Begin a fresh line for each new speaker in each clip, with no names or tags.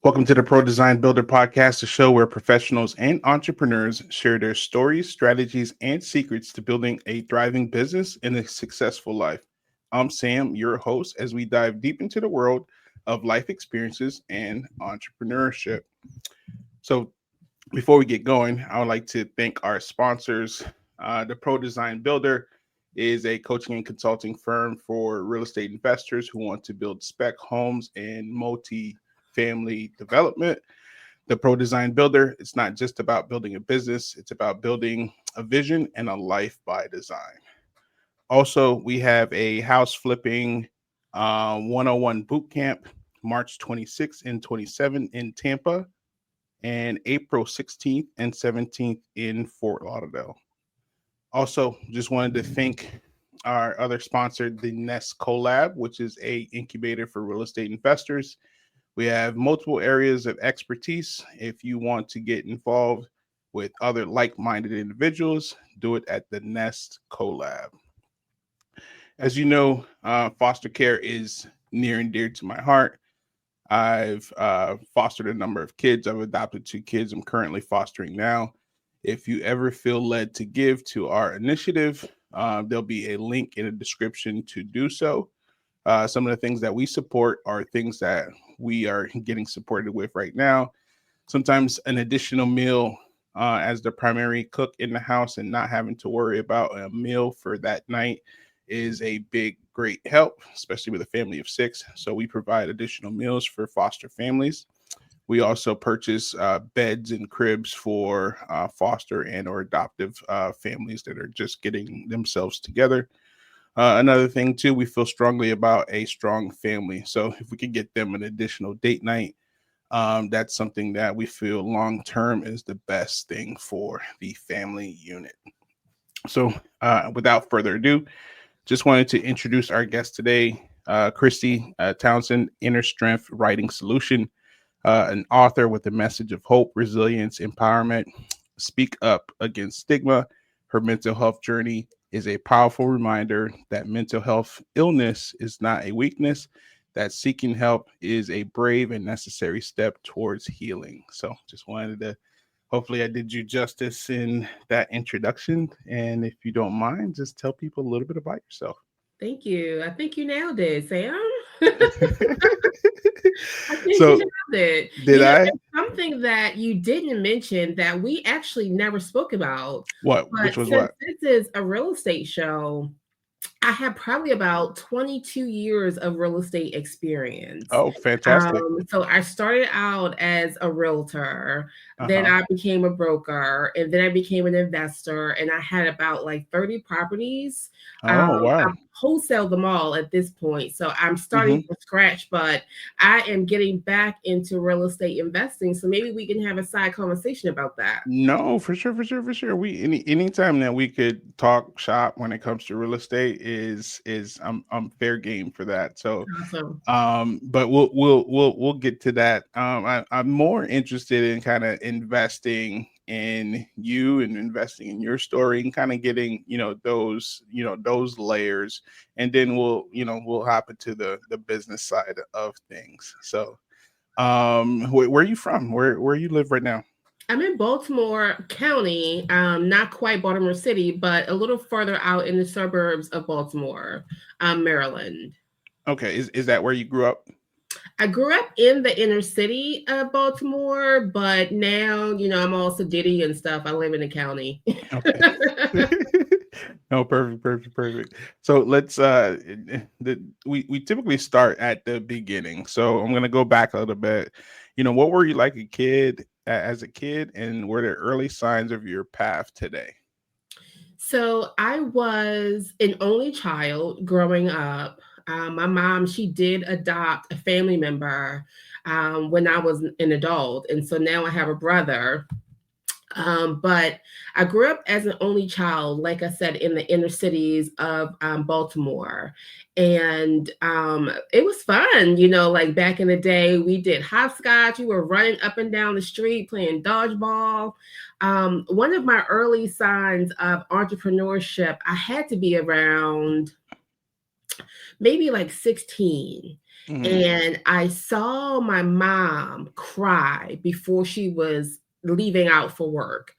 Welcome to the Pro Design Builder podcast, a show where professionals and entrepreneurs share their stories, strategies, and secrets to building a thriving business and a successful life. I'm Sam, your host, as we dive deep into the world of life experiences and entrepreneurship. So, before we get going, I would like to thank our sponsors. The Pro Design Builder is a coaching and consulting firm for real estate investors who want to build spec homes and multi-family development. The Pro Design Builder, it's not just about building a business, it's about building a vision and a life by design. Also, we have a house flipping 101 boot camp, March 26th and 27th in Tampa, and April 16th and 17th in Fort Lauderdale. Also, just wanted to thank our other sponsor, the Nest Collab, which is a incubator for real estate investors. We have multiple areas of expertise. If you want to get involved with other like-minded individuals, do it at the Nest Collab. As you know, foster care is near and dear to my heart. I've fostered a number of kids. I've adopted 2 kids I'm currently fostering now. If you ever feel led to give to our initiative, there'll be a link in the description to do so. Some of the things that we support are things that we are getting supported with right now. Sometimes an additional meal as the primary cook in the house and not having to worry about a meal for that night is a great help, especially with a family of 6. So we provide additional meals for foster families. We also purchase beds and cribs for foster and or adoptive families that are just getting themselves together. Another thing too, we feel strongly about a strong family. So if we could get them an additional date night, that's something that we feel long term is the best thing for the family unit. So without further ado, just wanted to introduce our guest today, Kristy Towson, Inner Strength Writing Solution, an author with a message of hope, resilience, empowerment. Speak Up Against Stigma. Her mental health journey is a powerful reminder that mental health illness is not a weakness, that seeking help is a brave and necessary step towards healing. So just wanted to, hopefully I did you justice in that introduction. And if you don't mind, just tell people a little bit about yourself.
Thank you. I think you nailed it, Sam. I think you
So
nailed it.
did I?
It's something that you didn't mention that we actually never spoke about.
What? Which
But
was
since
what?
this is a real estate show, I have probably about 22 years of real estate experience.
Oh, fantastic.
So I started out as a realtor, then
Uh-huh.
I became a broker, and then I became an investor, and I had about like 30 properties.
Oh, wow.
I've wholesaled them all at this point. So I'm starting
Hmm.
from scratch, but I am getting back into real estate investing. So maybe we can have a side conversation about that.
No, for sure, for sure, for sure. We anytime that we could talk shop when it comes to real estate is I'm fair game for that. So
Awesome.
but we'll get to that. I'm more interested in kind of investing in you and investing in your story and kind of getting those layers, and then we'll hop into the business side of things. So where are you from? Where you live right now?
I'm in Baltimore County, not quite Baltimore City, but a little further out in the suburbs of Baltimore, Maryland.
Okay, is that where you grew up?
I grew up in the inner city of Baltimore, but now, I'm all Diddy and stuff. I live in the county.
Okay. No, perfect, perfect, perfect. So let's we typically start at the beginning. So I'm gonna go back a little bit. What were you like as a kid, and were there early signs of your path today?
So I was an only child growing up. My mom, she did adopt a family member when I was an adult. And so now I have a brother. But I grew up as an only child, like I said, in the inner cities of Baltimore. And it was fun, like back in the day, we did hopscotch. We were running up and down the street playing dodgeball. One of my early signs of entrepreneurship, I had to be around maybe like 16.
Mhm.
And I saw my mom cry before she was leaving out for work.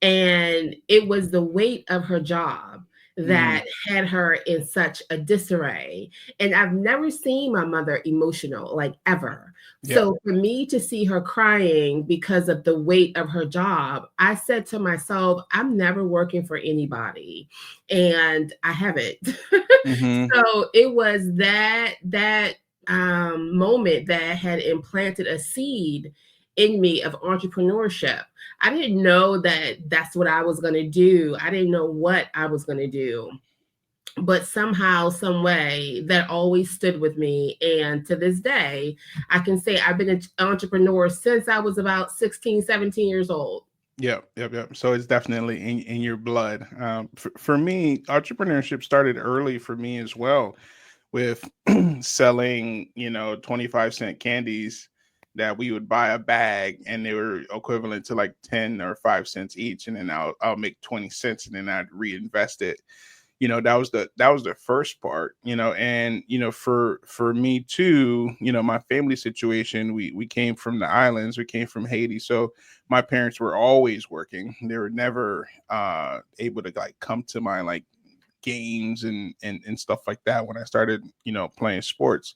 And it was the weight of her job that
Mhm.
had her in such a disarray. And I've never seen my mother emotional, like ever.
Yeah.
So for me to see her crying because of the weight of her job, I said to myself, I'm never working for anybody. And I haven't.
Mhm.
So it was that moment that had implanted a seed in me of entrepreneurship. I didn't know that that's what I was going to do. I didn't know what I was going to do. But somehow, some way, that always stood with me. And to this day, I can say I've been an entrepreneur since I was about 16, 17 years old.
Yep, yep, yep. So it's definitely in your blood. For me, entrepreneurship started early for me as well, with selling, 25-cent candies that we would buy a bag and they were equivalent to like 10 or 5 cents each. And then I'll make 20 cents and then I'd reinvest it. That was the first part, and for me too, my family situation, we came from the islands, we came from Haiti, so my parents were always working. They were never able to like come to my like games and stuff like that when I started, playing sports.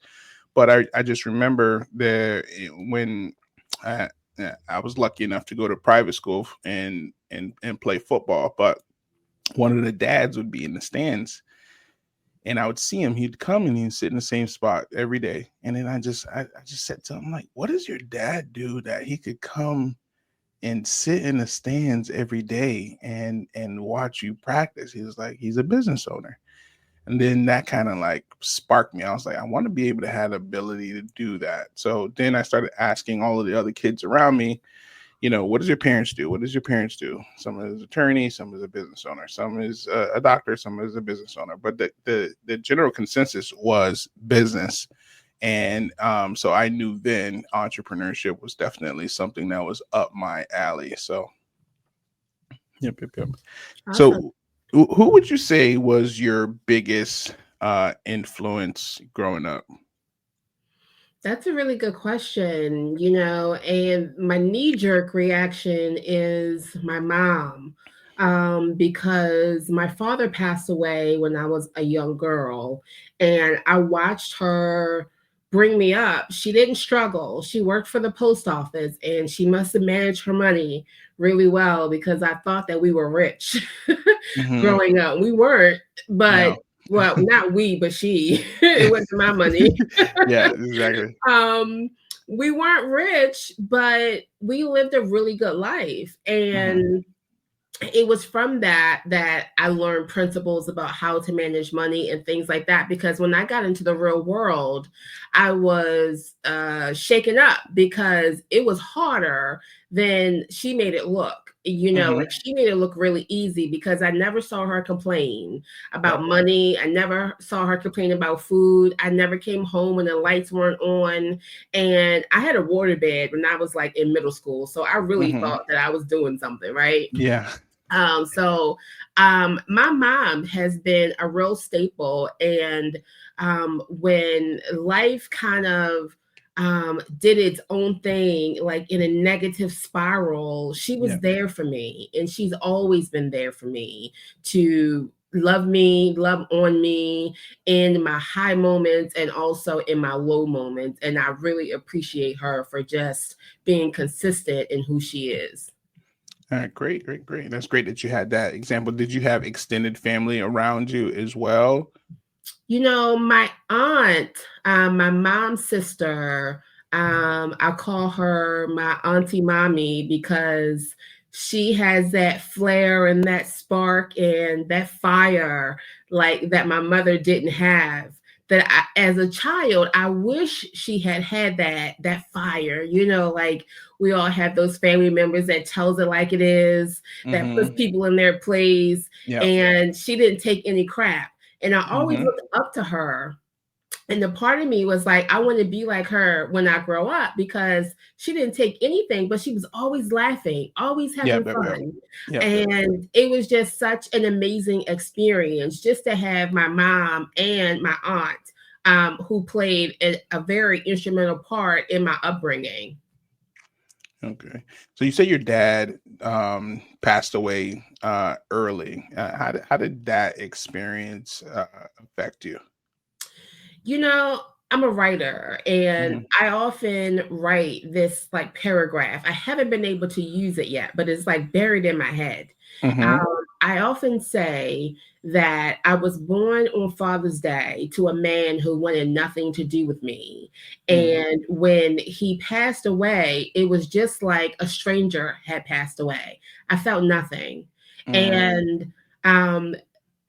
But I just remember when I, I was lucky enough to go to private school and play football, but one of the dads would be in the stands and I would see him. He'd come and he'd sit in the same spot every day. And then I just said to him, like, what does your dad do that he could come and sit in the stands every day and watch you practice? He was like, he's a business owner. And then that kind of like sparked me. I was like, I want to be able to have the ability to do that. So then I started asking all of the other kids around me, what does your parents do? What does your parents do? Some is attorney, some is a business owner, some is a doctor, some is a business owner. But the general consensus was business. And so I knew then entrepreneurship was definitely something that was up my alley. So, yep, yep, yep.
Awesome.
So, who would you say was your biggest influence growing up?
That's a really good question, and my knee jerk reaction is my mom, because my father passed away when I was a young girl, and I watched her bring me up. She didn't struggle. She worked for the post office, and she must have managed her money really well because I thought that we were rich
Hmm.
growing up. We weren't, but
No.
well, not we, but she. It wasn't my money.
Yeah, exactly.
um we weren't rich, but we lived a really good life.
Hmm.
And it was from that I learned principles about how to manage money and things like that. Because when I got into the real world, I was shaken up because it was harder than she made it look.
Hmm.
Like she made it look really easy because I never saw her complain
Yep.
about money. I never saw her complain about food. I never came home when the lights weren't on. And I had a water bed when I was like in middle school. So I really
Hmm.
thought that I was doing something, right?
Yeah.
My mom has been a real staple. And when life kind of did its own thing, like in a negative spiral, she was
Yeah.
there for me. And she's always been there for me to love me, love on me in my high moments and also in my low moments. And I really appreciate her for just being consistent in who she is.
All right, great, great, great. That's great that you had that example. Did you have extended family around you as well?
My aunt, my mom's sister, I call her my auntie mommy because she has that flair and that spark and that fire like that my mother didn't have. That as a child, I wish she had had that fire. Like we all have those family members that tells it like it is, that puts
Hmm.
people in their place,
Yep.
and she didn't take any crap. And I always
Hmm.
looked up to her. And the part of me was like, I want to be like her when I grow up because she didn't take anything, but she was always laughing, always having
Yep. Yep. Yep.
fun.
Yep. Yep.
And it was just such an amazing experience just to have my mom and my aunt who played a very instrumental part in my upbringing.
Okay. So you say your dad passed away early. How did that experience affect you?
You know, I'm a writer and
Hmm.
I often write this like paragraph. I haven't been able to use it yet, but it's like buried in my head. Um,
Hmm.
I often say that I was born on Father's Day to a man who wanted nothing to do with me.
Hmm.
And when he passed away, it was just like a stranger had passed away. I felt nothing.
Hmm.
And um,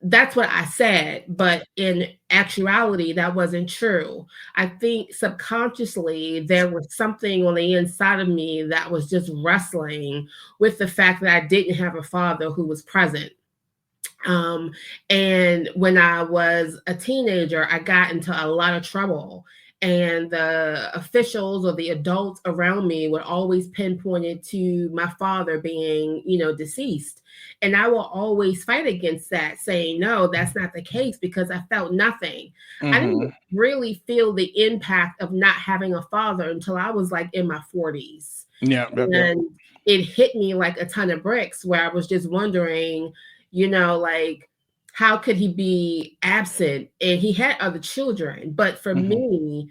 that's what I said, but in actuality, that wasn't true. I think subconsciously there was something on the inside of me that was just wrestling with the fact that I didn't have a father who was present. Um, and when I was a teenager, I got into a lot of trouble. And the officials or the adults around me would always pinpoint it to my father being, deceased. And I will always fight against that, saying, no, that's not the case because I felt nothing. I
Hmm.
didn't really feel the impact of not having a father until I was like in my 40s.
Yeah. Yep. Yep.
And it hit me like a ton of bricks where I was just wondering, like how could he be absent? And he had other children, but for
Hmm.
me,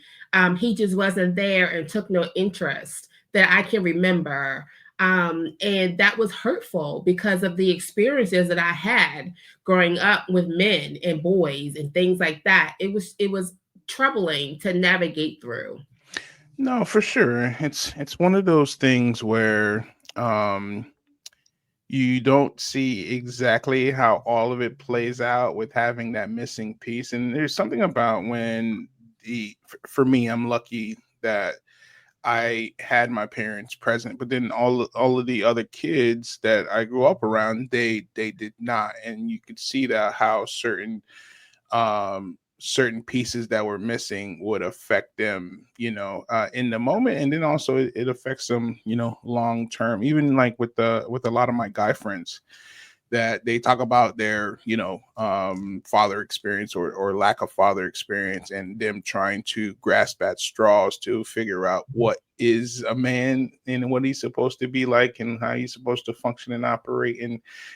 he just wasn't there and took no interest that I can remember. And that was hurtful because of the experiences that I had growing up with men and boys and things like that. It was troubling to navigate through.
No, for sure. It's one of those things where um you don't see exactly how all of it plays out with having that missing piece. And there's something about when for me, I'm lucky that I had my parents present, but then all of the other kids that I grew up around, they did not. And you could see that how certain pieces that were missing would affect them, in the moment, and then also it affects them, long term. Even like with a lot of my guy friends, that they talk about their, father experience, or lack of father experience, and them trying to grasp at straws to figure out what is a man and what he's supposed to be like and how he's supposed to function and operate.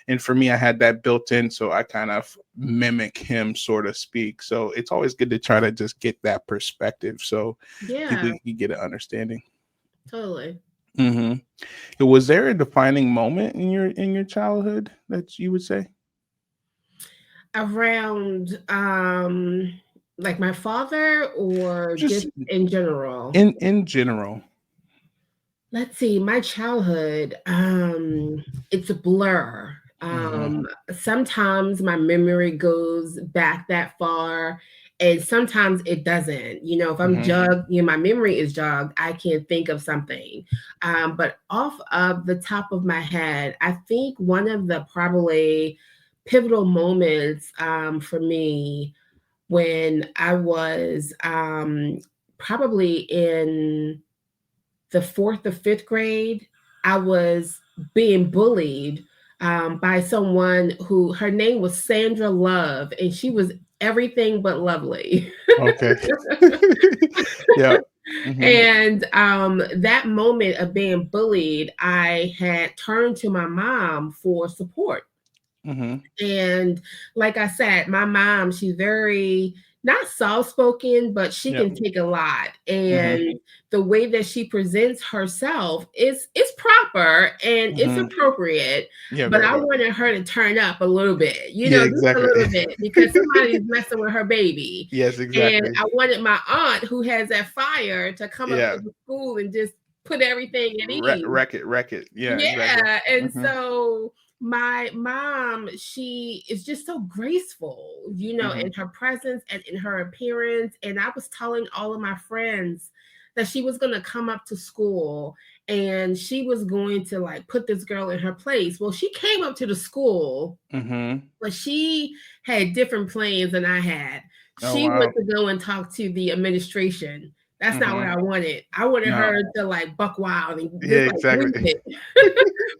And for me, I had that built in, so I kind of mimic him, so to speak. So it's always good to try to just get that perspective so people
Yeah,
can get an understanding.
totally.
Hmm. Was there a defining moment in your childhood that you would say?
Around like my father or
Just
just in general?
in general.
Let's see, my childhood, it's a blur.
Mhm.
Sometimes my memory goes back that far, and sometimes it doesn't. If I'm
Mhm.
jogged, my memory is jogged, I can think of something. But off of the top of my head, I think one of the probably pivotal moments for me when I was probably in the fourth or fifth grade, I was being bullied by someone who her name was Sandra Love, and she was everything but lovely.
Okay. Yeah. Mhm.
And that moment of being bullied, I had turned to my mom for support.
Mhm.
And like I said, my mom, she's very not soft spoken, but she
Yep.
can take a lot.
Mhm.
And the way that she presents herself is proper and it's
Mhm.
appropriate.
Yeah,
But
very
I
well.
wanted her to turn up a little bit,
Yeah,
just a
exactly.
little bit, because somebody's messing with her baby.
Yes,
And
exactly.
I wanted my aunt who has that fire to come up to
Yeah.
the school and just put everything at ease.
Wreck it. Yeah, exactly.
Yeah, and
Mhm.
so my mom, she is just so graceful, in
Mhm.
her presence and in her appearance. And I was telling all of my friends that she was going to come up to school and she was going to like put this girl in her place. Well, she came up to the school,
Mhm.
but she had different plans than I had.
Oh,
She went
wow.
to go and talk to the administration That's not what
Mm-hmm.
I wanted. I wanted
No.
her to like buck wild and
Yeah,
just like lose
exactly.
it.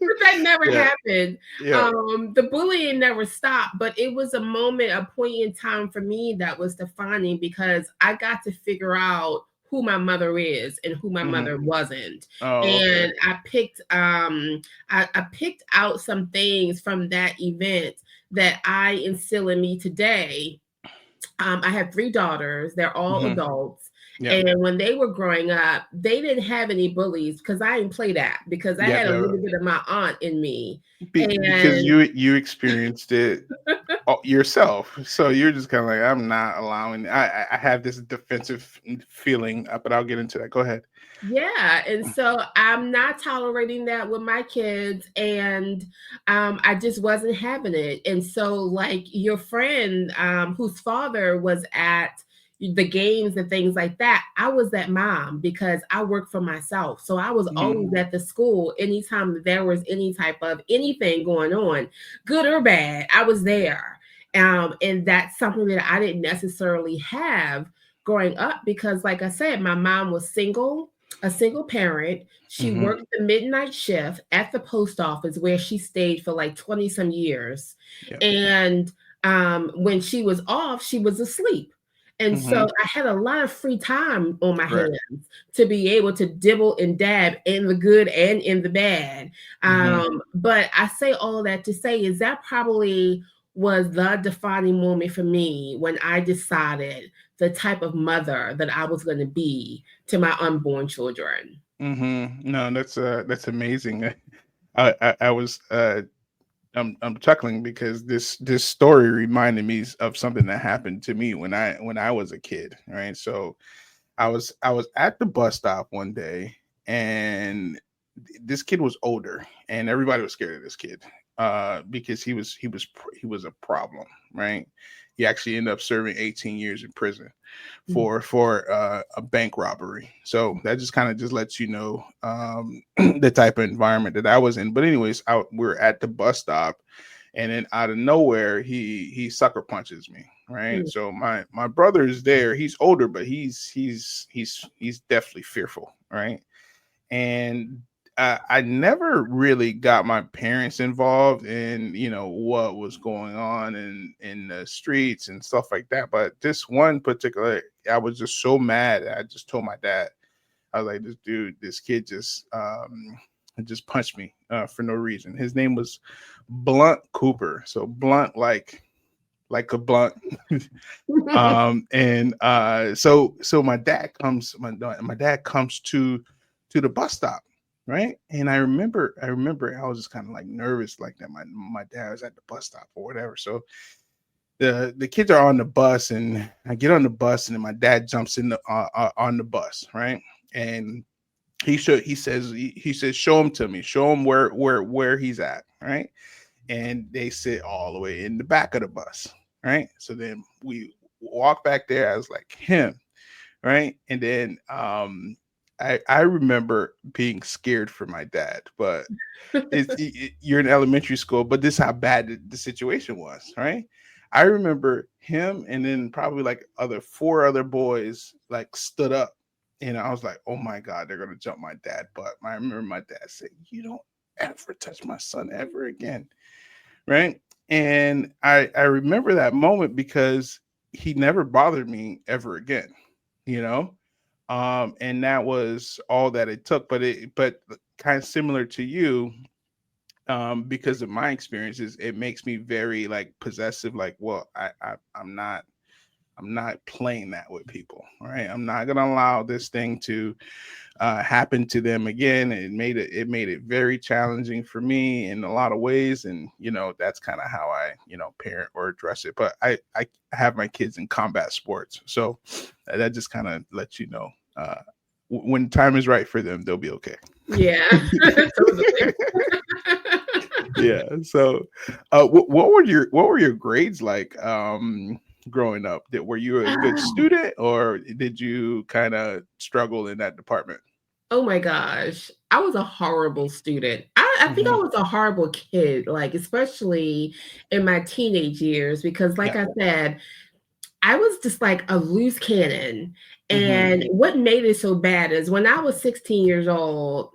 But that never
Yeah.
happened.
Yeah.
The bullying never stopped, but it was a moment, a point in time for me that was defining because I got to figure out who my mother is and who my
Mm-hmm.
mother wasn't.
Oh, okay.
And I picked out some things from that event that I instill in me today. I have three daughters. They're all
Mm-hmm.
adults.
Yep.
And when they were growing up, they didn't have any bullies because I didn't play that because I
Yep.
had a
Yep.
little bit of my aunt in me.
Because
And
you experienced it yourself, so you're just kind of like, I'm not allowing. I have this defensive feeling, but I'll get into that. Go ahead.
yeah, and so I'm not tolerating that with my kids, and I just wasn't having it. And so, like your friend, whose father was at the games and things like that, I was that mom because I worked for myself. So I was
Hmm.
always at the school anytime there was any type of anything going on, good or bad, I was there. And that's something that I didn't necessarily have growing up because, like I said, my mom was single, a single parent. She
Hmm.
worked the midnight shift at the post office where she stayed for like 20 some years.
Yep.
And when she was off, she was asleep. And
Hmm.
so I had a lot of free time on my
Correct.
hands to be able to dibble and dab in the good and in the bad.
Hmm.
But I say all that to say is that probably was the defining moment for me when I decided the type of mother that I was going to be to my unborn children.
No, that's amazing. I was I'm chuckling because this story reminded me of something that happened to me when I was a kid, right? So I was at the bus stop one day, and this kid was older, and everybody was scared of this kid because he was a problem, right? He actually ended up serving 18 years in prison for a bank robbery. So that just kind of just lets you know the type of environment that I was in. But anyways, we're at the bus stop, and then out of nowhere, he sucker punches me. Right.
Mm.
So my brother is there. He's older, but he's definitely fearful. Right. And I never really got my parents involved in what was going on in the streets and stuff like that. But this one particular, I was just so mad. I just told my dad, I was like, this kid just punched me for no reason. His name was Blunt Cooper, so blunt like a blunt. And so my dad comes to the bus stop, right? And I remember I was just kind of like nervous like that. My dad was at the bus stop or whatever. So the kids are on the bus, and I get on the bus, and then my dad jumps in on the bus, right? And he says show him to me, show him where he's at, right? And they sit all the way in the back of the bus, right? So then we walk back there. I was like him, right? And then I remember being scared for my dad, but you're in elementary school, but this is how bad the situation was, right? I remember him, and then probably like other four other boys like stood up, and I was like, oh my god, they're gonna jump my dad. But I remember my dad saying, you don't ever touch my son ever again, right? And I remember that moment because he never bothered me ever again, you know. And that was all that it took. But kind of similar to you, because of my experiences, it makes me very like possessive. Like, well, I'm not playing that with people, right? I'm not gonna allow this thing to happen to them again. It made it very challenging for me in a lot of ways, and that's kind of how I parent or address it. But I have my kids in combat sports, so that just kind of lets you know when time is right for them, they'll be okay.
Yeah, totally.
Yeah. So, what were your grades like growing up? Were you a good student, or did you kind of struggle in that department?
Oh my gosh. I was a horrible student. I think I
Hmm.
was a horrible kid, like, especially in my teenage years, because, like
Yeah.
I said, I was just like a loose cannon. And what made it so bad is when I was 16 years old,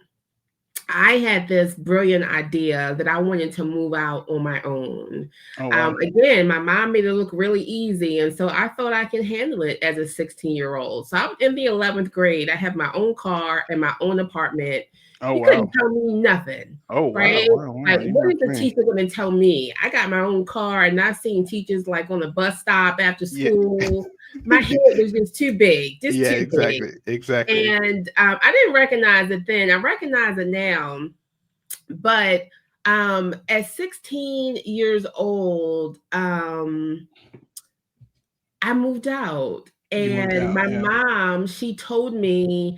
I had this brilliant idea that I wanted to move out on my own.
Oh, wow.
Again, my mom made it look really easy. And so I thought I could handle it as a 16-year-old. So I'm in the 11th grade. I have my own car and my own apartment.
Oh,
You couldn't
wow.
tell me nothing,
Oh, wow.
right?
Wow. Wow.
Like,
You
what
know
is the
what I mean?
teacher going to tell me? I got my own car and I've seen teachers like on the bus stop after
Yeah.
school. My head was just too big, just
Yeah,
too big.
exactly. Exactly.
And I didn't recognize it then. I recognize it now. But at 16 years old, I moved out.
You moved
And
out.
my
Yeah.
mom, she told me,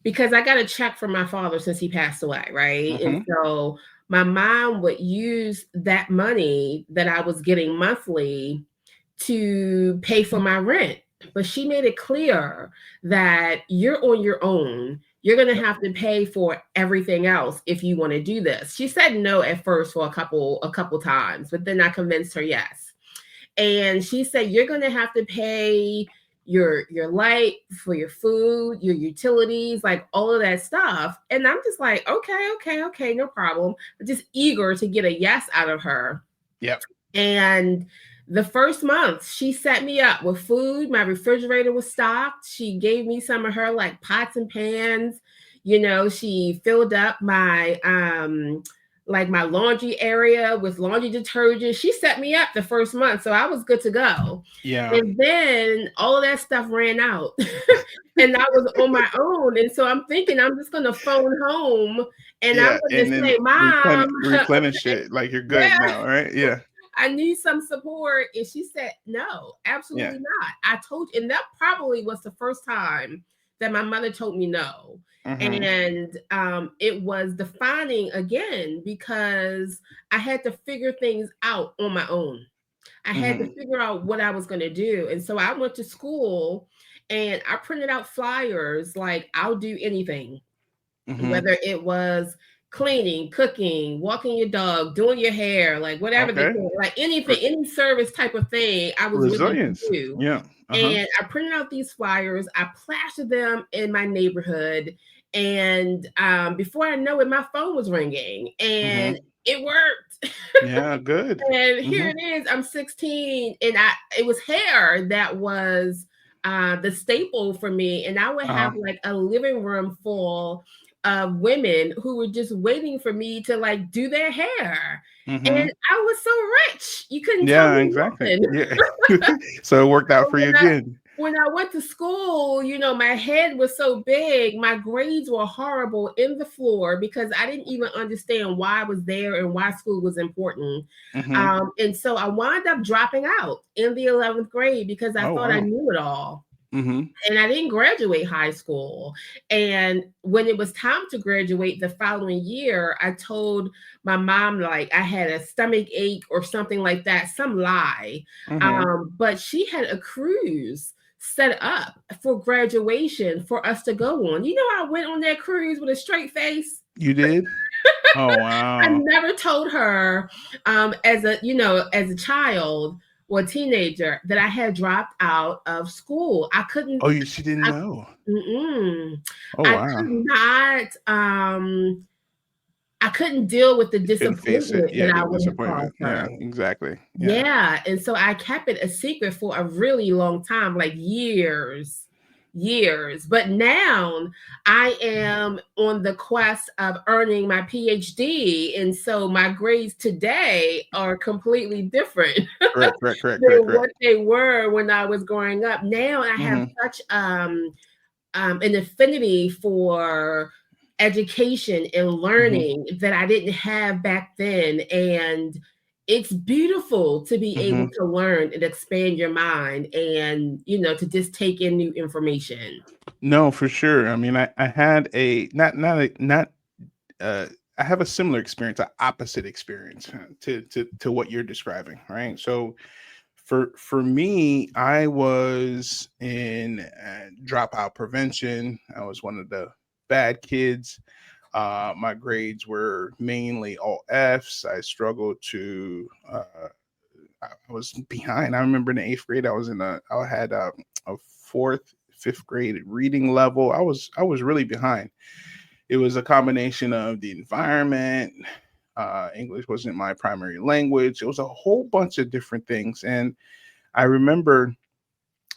because I got a check from my father since he passed away, right? And so my mom would use that money that I was getting monthly to pay for my rent. But she made it clear that you're on your own. You're going to have to pay for everything else if you want to do this. She said no at first for a couple times, but then I convinced her yes. And she said you're going to have to pay your light, for your food, your utilities, like all of that stuff. And I'm just like, okay, no problem. I'm just eager to get a yes out of her.
Yep.
And the first month, she set me up with food. My refrigerator was stocked. She gave me some of her like pots and pans. You know, she filled up my like my laundry area with laundry detergent. She set me up the first month, so I was good to go.
Yeah.
And then all of that stuff ran out. And I was on my own. And so I'm thinking I'm just gonna phone home and I'm
Yeah.
gonna
And then
say, Mom,
replenish it like you're good
yeah,
now, right? Yeah.
I need some support. And she said, no,
Yeah.
absolutely not. I told you, and that probably was the first time that my mother told me no. And it was defining again because I had to figure things out on my own. I had to figure out what I was going to do. And so I went to school and I printed out flyers like, I'll do anything, whether it was cleaning, cooking, walking your dog, doing your hair, like whatever the
Okay.
thing, like anything, any service type of thing I was willing to
Resilience.
do.
Yeah.
And I printed out these flyers, I plastered them in my neighborhood. And before I know it, my phone was ringing and it worked.
Yeah, good.
And here it is, I'm 16 and it was hair that was the staple for me. And I would have like a living room full of women who were just waiting for me to like do their hair. And I was so rich. You couldn't tell
Yeah,
me
exactly.
nothing.
Yeah. So it worked out for you again.
When I went to school, you know, my head was so big, my grades were horrible in the floor because I didn't even understand why I was there and why school was important. And so I wound up dropping out in the 11th grade because I thought I knew it all. And I didn't graduate high school. And when it was time to graduate the following year, I told my mom like I had a stomach ache or something like that, some lie. But she had a cruise set up for graduation for us to go on. You know, I went on that cruise with a straight face.
You did? Oh, wow.
I never told her as a child or a teenager that I had dropped out of school. I couldn't.
Oh, she didn't know.
Oh,
wow.
I could not. I couldn't deal with the disappointment that I would have caused her.
Yeah, exactly.
Yeah. And so I kept it a secret for a really long time, like years. But now I am on the quest of earning my PhD. And so my grades today are completely different
Correct.
than what they were when I was growing up. Now I have such an affinity for education and learning that I didn't have back then. And it's beautiful to be able to learn and expand your mind and, you know, to just take in new information.
No, for sure. I mean, I had a I have a similar experience, an opposite experience to what you're describing, right? So for me, I was in dropout prevention. I was one of the bad kids. My grades were mainly all Fs. I struggled to. I was behind. I remember in the 8th grade, I had a fifth grade reading level. I was really behind. It was a combination of the environment. English wasn't my primary language. It was a whole bunch of different things. And I remember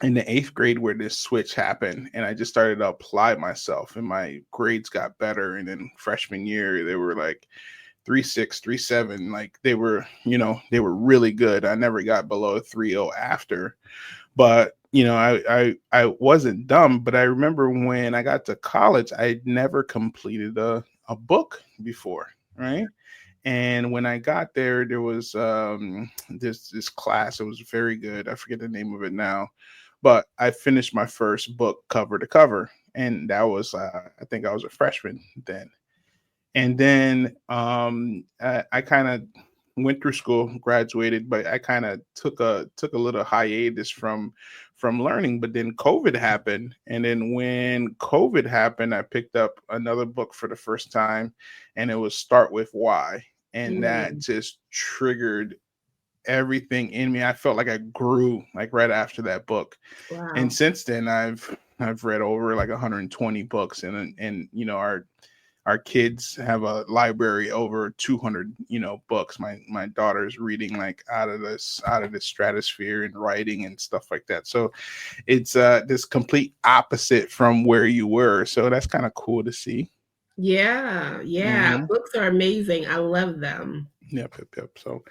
in the eighth grade where this switch happened, and I just started to apply myself, and my grades got better. And then freshman year, they were like 3.6, 3.7. Like they were really good. I never got below a 3.0 after. But I wasn't dumb. But I remember when I got to college, I never completed a book before, right? And when I got there, there was this class. It was very good. I forget the name of it now, but I finished my first book cover to cover, and that was I think I was a freshman then. And then I kind of went through school, graduated, but I kind of took a little hiatus from learning. But then COVID happened, and then when COVID happened, I picked up another book for the first time, and it was Start with Why, and that
Mm,
just triggered everything in me. I felt like I grew like right after that book, and
wow.
since then I've read over like 120 books, and our kids have a library over 200 books. My daughter's reading like out of the stratosphere and writing and stuff like that. So it's this complete opposite from where you were, so that's kind of cool to see.
Yeah, yeah.
Hmm.
Books are amazing. I love them.
Yep. So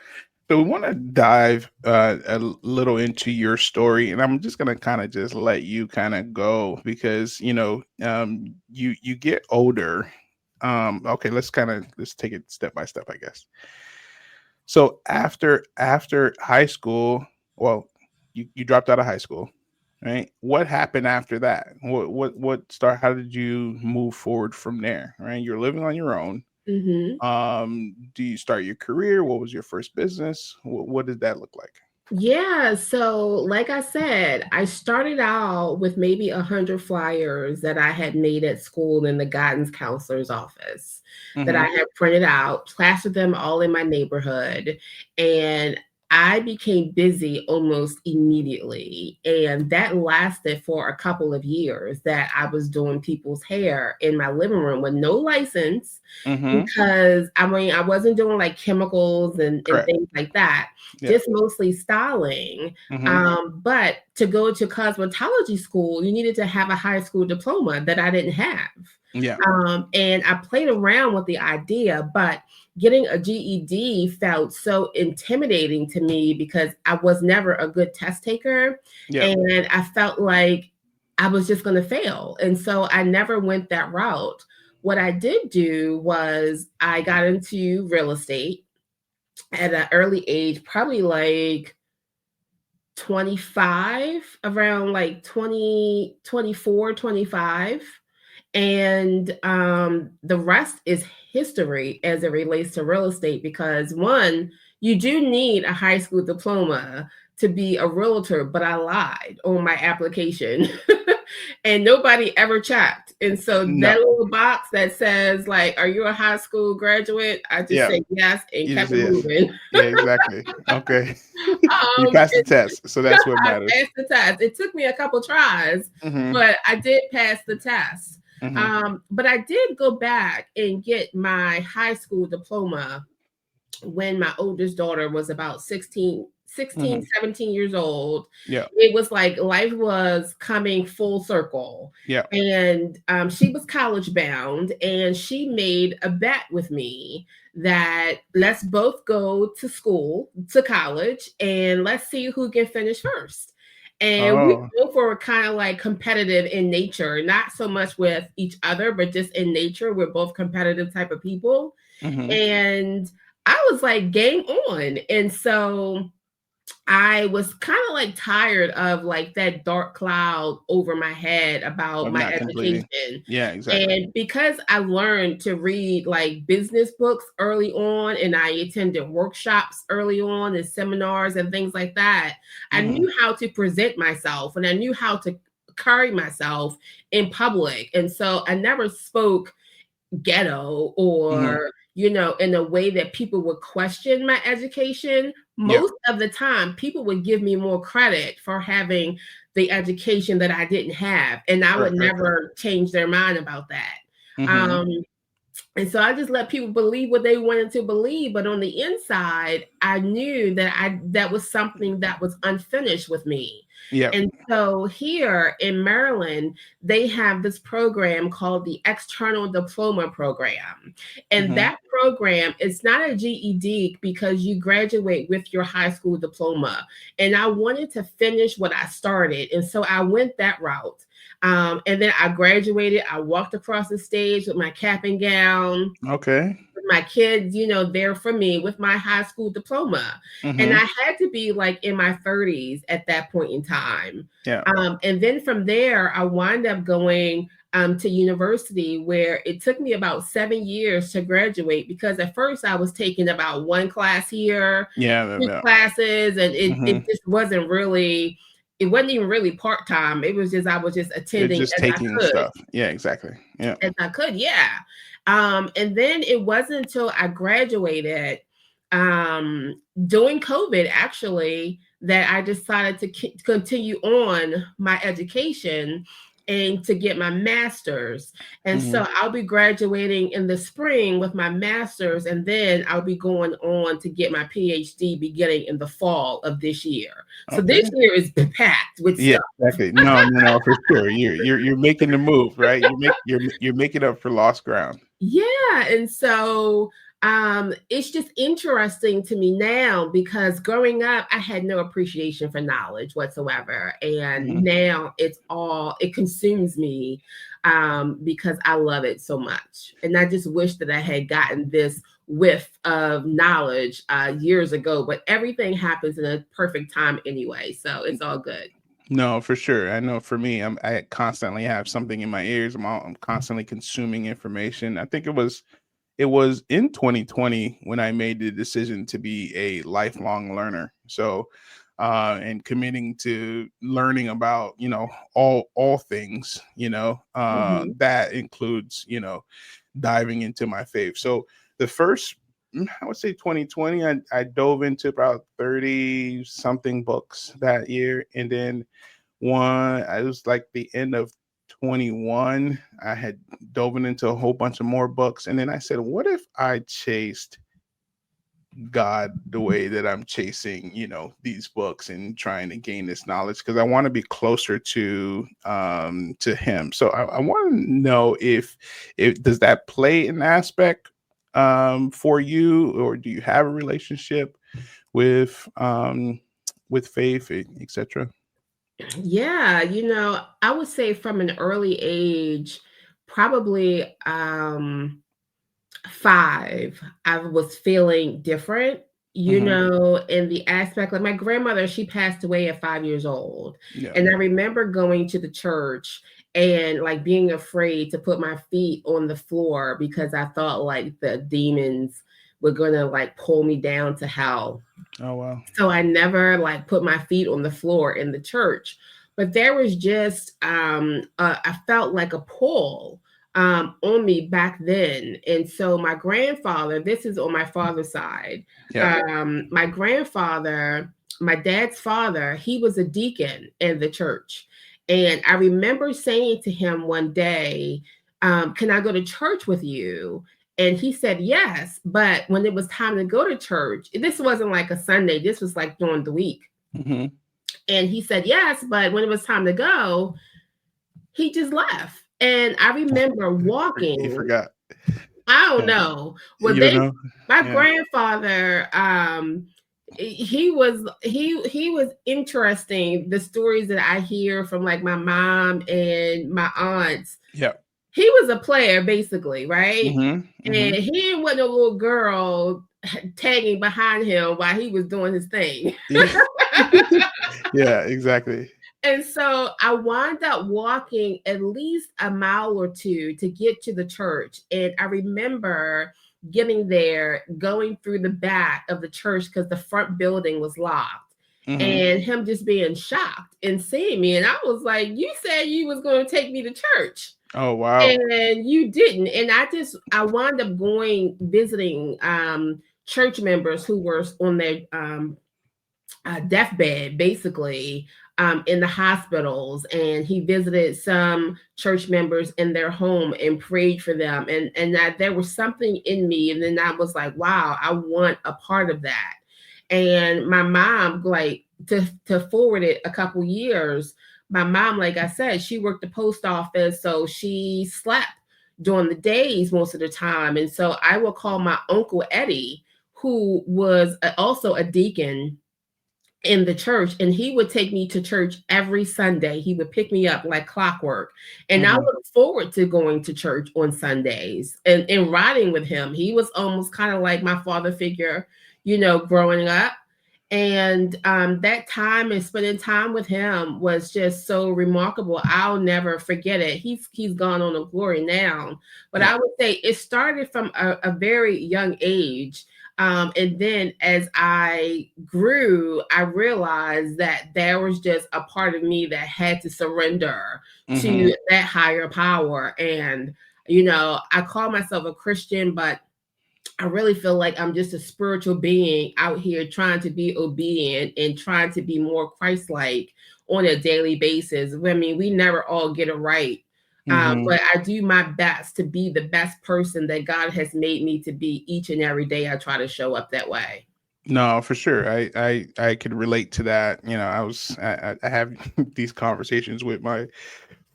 we want to dive a little into your story, and I'm just gonna kind of just let you kind of go because you get older. Okay, let's take it step by step, I guess. So after high school, well, you dropped out of high school, right? What happened after that? What start? How did you move forward from there? Right, you're living on your own.
Hmm.
Do you start your career? What was your first business? What did that look like?
Yeah, so like I said, I started out with maybe 100 flyers that I had made at school in the guidance counselor's office that I
Mm-hmm.
had printed out, plastered them all in my neighborhood, and I became busy almost immediately. And that lasted for a couple of years that I was doing people's hair in my living room with no license
Mm-hmm.
because I mean, I wasn't doing like chemicals and
Correct.
things like that,
Yeah.
just mostly styling.
Mm-hmm.
But to go to cosmetology school, you needed to have a high school diploma that I didn't have.
Yeah.
And I played around with the idea, but getting a GED felt so intimidating to me because I was never a good test taker.
Yeah.
And I felt like I was just going to fail. And so I never went that route. What I did do was I got into real estate at an early age, probably like 25, around like 20, 24, 25. And the rest is history as it relates to real estate because one, you do need a high school diploma to be a realtor, but I lied on my application and nobody ever checked. And so
No.
that little box that says like, are you a high school graduate? I just
Yeah.
said yes and
You just
kept it
yes.
moving.
Yeah. Exactly. Okay. You passed the
And
test, so that's what
I
matters.
passed the test. It took me a couple tries,
Mm-hmm.
but I did pass the test.
Mm-hmm.
But I did go back and get my high school diploma when my oldest daughter was about 16,
Mm-hmm.
17 years old.
Yeah.
It was like life was coming full circle.
Yeah.
And she was college bound, and she made a bet with me that let's both go to school, to college, and let's see who can finish first. And we
Oh.
both were kind of like competitive in nature, not so much with each other, but just in nature. We're both competitive type of people.
Mm-hmm.
And I was like, game on. And so I was kind of like tired of like that dark cloud over my head about
Of
my
not completing.
education.
Yeah. Exactly.
And because I learned to read like business books early on, and I attended workshops early on and seminars and things like that, I
Mm-hmm.
knew how to present myself and I knew how to carry myself in public. And so I never spoke ghetto
Mm-hmm.
or in a way that people would question my education.
Yeah.
Most of the time people would give me more credit for having the education that I didn't have. And I would
Right.
never change their mind about that.
Mm-hmm.
Um, and so I just let people believe what they wanted to believe. But on the inside, I knew that was something that was unfinished with me.
Yeah.
And so here in Maryland, they have this program called the External Diploma Program. And
Mm-hmm.
that program is not a GED because you graduate with your high school diploma. And I wanted to finish what I started. And so I went that route. And then I graduated. I walked across the stage with my cap and gown,
Okay.
with my kids, there for me with my high school diploma. And
Mm-hmm.
I had to be like in my 30s at that point in time.
Yeah.
And then from there, I wound up going to university, where it took me about 7 years to graduate, because at first I was taking about one class here,
Yeah.
two
Yeah.
classes, and
Mm-hmm.
it just wasn't really. It wasn't even really part time. It was just I was just
It's
attending
just
as I
taking
could
stuff. Yeah, exactly. Yeah.
as I could, yeah. And then it wasn't until I graduated, during COVID, actually, that I decided to continue on my education and to get my master's. And
Mm-hmm.
so I'll be graduating in the spring with my master's, and then I'll be going on to get my PhD beginning in the fall of this year. So this
Okay.
year is packed with
Yeah,
stuff.
exactly. No, no, no, for sure. You're making the move, right? You're making up for lost ground.
Yeah, and so it's just interesting to me now, because growing up I had no appreciation for knowledge whatsoever, and
Mm-hmm.
now it consumes me, because I love it so much. And I just wish that I had gotten this whiff of knowledge years ago, but everything happens in a perfect time anyway, so it's all good.
No, for sure. I know for me, I constantly have something in my ears. I'm constantly consuming information. I think it was in 2020 when I made the decision to be a lifelong learner. So, and committing to learning about, all things,
Mhm.
that includes, diving into my faith. So the first, I would say 2020, I dove into about 30 something books that year. And then it was like the end of 21. I had dove into a whole bunch of more books. And then I said, what if I chased God the way that I'm chasing, these books and trying to gain this knowledge? Because I want to be closer to him. So I want to know if does that play an aspect for you, or do you have a relationship with faith, etc.?
Yeah, I would say from an early age, probably 5, I was feeling different,
Hmm.
in the aspect, like my grandmother, she passed away at 5 years old.
Yeah.
And I remember going to the church and like being afraid to put my feet on the floor, because I thought like the demons were gonna like pull me down to hell.
Oh wow.
So I never like put my feet on the floor in the church. But there was just I felt like a pull on me back then. And so my grandfather, this is on my father's side,
Yeah.
my grandfather, my dad's father, he was a deacon in the church. And I remember saying to him one day, can I go to church with you? And he said yes. But when it was time to go to church, this wasn't like a Sunday, this was like during the week.
Hmm.
And he said yes. But when it was time to go, he just left. And I remember
He
walking,
forgot.
I don't
Yeah.
know. Well,
You don't know?
my
Yeah.
grandfather, he was interesting. The stories that I hear from like my mom and my aunts,
Yeah.
he was a player basically, right?
Hmm.
And
Hmm.
he didn't want no little girl tagging behind him while he was doing his thing.
Yeah. Yeah, exactly.
And so I wound up walking at least a mile or two to get to the church. And I remember getting there, going through the back of the church because the front building was locked.
Hmm.
And him just being shocked and seeing me. And I was like, you said you was going to take me to church.
Oh wow.
And you didn't. And I wound up going visiting church members who were on their deathbed, basically, in the hospitals, and he visited some church members in their home and prayed for them. And that there was something in me. And then I was like, wow, I want a part of that. And my mom, like, to forward it a couple years, my mom, like I said, she worked the post office, so she slept during the days most of the time. And so I would call my uncle Eddie, who was also a deacon in the church, and he would take me to church every Sunday. He would pick me up like clockwork. And I
Mhm.
look forward to going to church on Sundays and riding with him. He was almost kind of like my father figure, growing up. And that time and spending time with him was just so remarkable. I'll never forget it. He's gone on to glory now, but
Yeah.
I would say it started from a very young age. And then as I grew, I realized that there was just a part of me that had to surrender
Mhm.
to that higher power. And, I call myself a Christian, but I really feel like I'm just a spiritual being out here trying to be obedient and trying to be more Christ-like on a daily basis. I mean, we never all get it right.
Mhm.
But I do my best to be the best person that God has made me to be each and every day. I try to show up that way.
No, for sure. I could relate to that. I have these conversations with my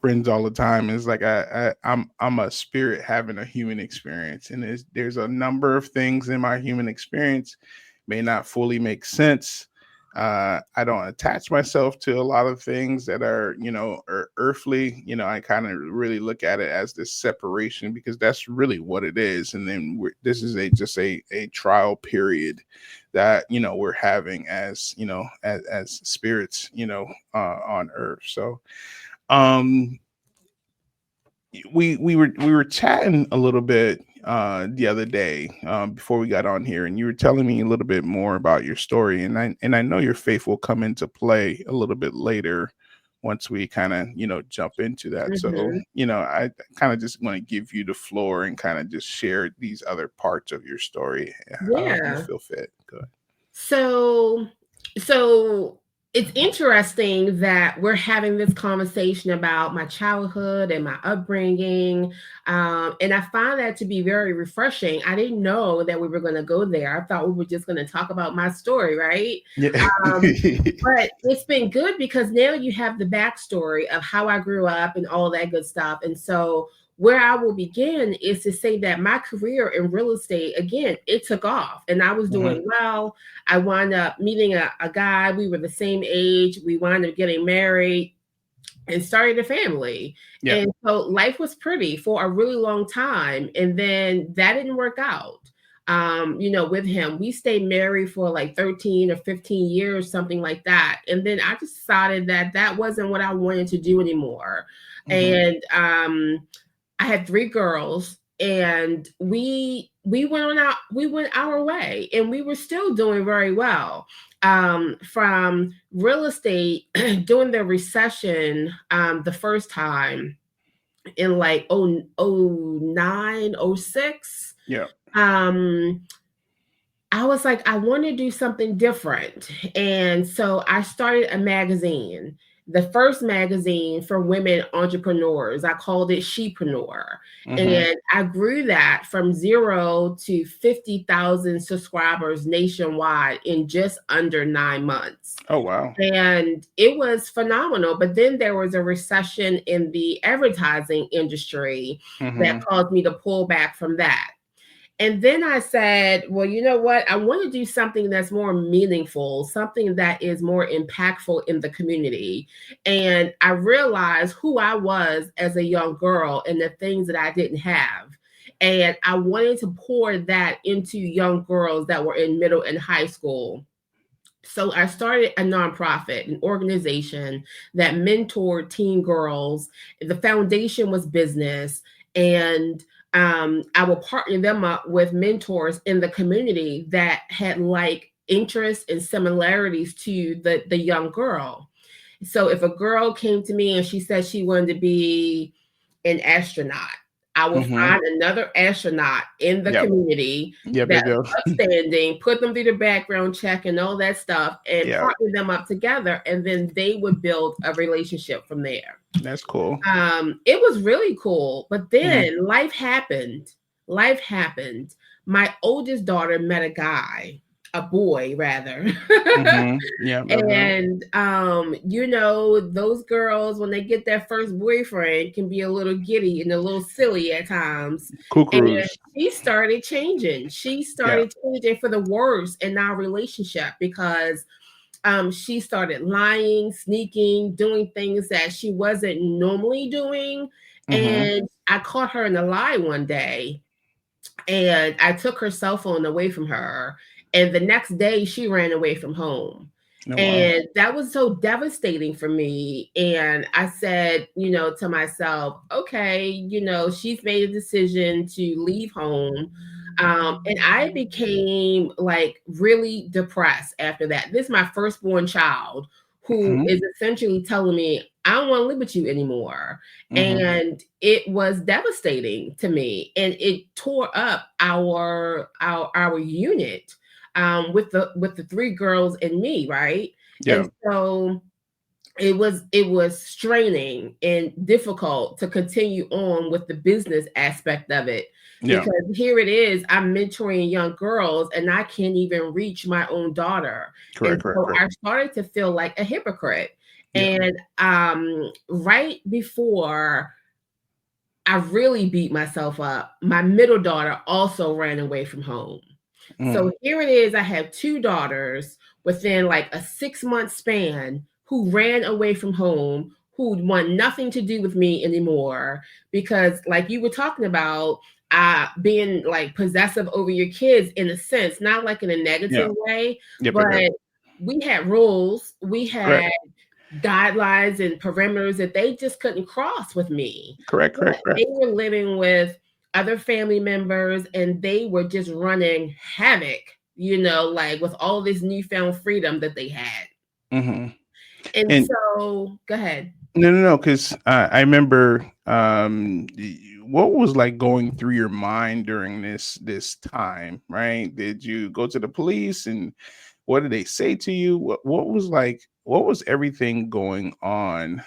friends all the time. It's like I'm a spirit having a human experience, and there's a number of things in my human experience may not fully make sense. I don't attach myself to a lot of things that are earthly. I kind of really look at it as this separation, because that's really what it is. And then this is just a trial period that we're having as as spirits on earth. So um we were chatting a little bit the other day, before we got on here, and you were telling me a little bit more about your story, and I know your faith will come into play a little bit later once we kind of jump into that. So
Mhm.
I kind of just want to give you the floor and kind of just share these other parts of your story, however you
Yeah.
feel fit. Good.
So, so it's interesting that we're having this conversation about my childhood and my upbringing, and I find that to be very refreshing. I didn't know that we were going to go there. I thought we were just going to talk about my story, right?
Yeah.
Um, but it's been good because now you have the backstory of how I grew up and all that good stuff. And so, where I will begin is to say that my career in real estate, again, it took off and I was
Mhm.
doing well. I wound up meeting a guy. We were the same age. We wound up getting married and started a family.
Yeah.
And so life was pretty for a really long time. And then that didn't work out. With him, we stayed married for like 13 or 15 years, something like that. And then I decided that that wasn't what I wanted to do anymore.
Mhm.
And I had three girls, and we went our way, and we were still doing very well. From real estate during the recession, the first time in like oh 09, 06.
Yeah.
um I was like, I want to do something different. And so I started a magazine, the first magazine for women entrepreneurs. I called it Shepreneur.
Mhm.
And I grew that from 0 to 50,000 subscribers nationwide in just under 9 months.
Oh, wow.
And it was phenomenal. But then there was a recession in the advertising industry that
Mhm.
caused me to pull back from that. And then I said, well, you know what? I want to do something that's more meaningful, something that is more impactful in the community. And I realized who I was as a young girl and the things that I didn't have. And I wanted to pour that into young girls that were in middle and high school. So I started a nonprofit, an organization that mentored teen girls. The foundation was business, and I will partner them up with mentors in the community that had like interests and similarities to the young girl. So if a girl came to me and she said she wanted to be an astronaut, I will
Mm-hmm.
find another astronaut in the
Yep.
community
Yep.
that's
Yep. Yep.
upstanding, put them through the background check and all that stuff, and
Yeah.
partner them up together, and then they would build a relationship from there.
That's cool.
It was really cool, but
Mm-hmm.
then life happened. Life happened. My oldest daughter met a guy, a boy rather.
Mm-hmm. Yep. Yep. Yep.
And you know, those girls when they get their first boyfriend can be a little giddy and a little silly at times. And
Cuckoos.
she started changing. She
Yeah.
started changing for the worse in our relationship because she started lying, sneaking, doing things that she wasn't normally doing.
Mm-hmm.
And I caught her in a lie one day and I took her cell phone away from her. And the next day, she ran away from home.
Oh, wow.
And that was so devastating for me. And I said, you know, to myself, okay, you know, she's made a decision to leave home. And I became like really depressed after that. This is my firstborn child who
Mm-hmm.
is essentially telling me, I don't want to live with you anymore.
Mm-hmm.
And it was devastating to me. And it tore up our unit with the three girls and me, right?
Yeah.
And so it was straining and difficult to continue on with the business aspect of it
Yeah.
because here it is, I'm mentoring young girls and I can't even reach my own daughter.
Correct.
And
Correct.
so
Correct.
I started to feel like a hypocrite.
Yeah.
And right before I really beat myself up, my middle daughter also ran away from home.
Mm.
So here it is. I have two daughters within like a 6-month span who ran away from home, who want nothing to do with me anymore. Because, like you were talking about, being like possessive over your kids in a sense, not like in a
Yeah.
negative way,
Yep. Yep.
but
Yep.
we had rules, we
Correct.
had guidelines and perimeters that they just couldn't cross with me.
Correct.
But
Correct. Correct.
they were living with other family members and they were just running havoc, you know, like with all this newfound freedom that they had.
Mm-hmm.
And
And
so, go ahead.
no, because I remember what was like going through your mind during this time, right? Did you go to the police and what did they say to you? What was like? What was everything going on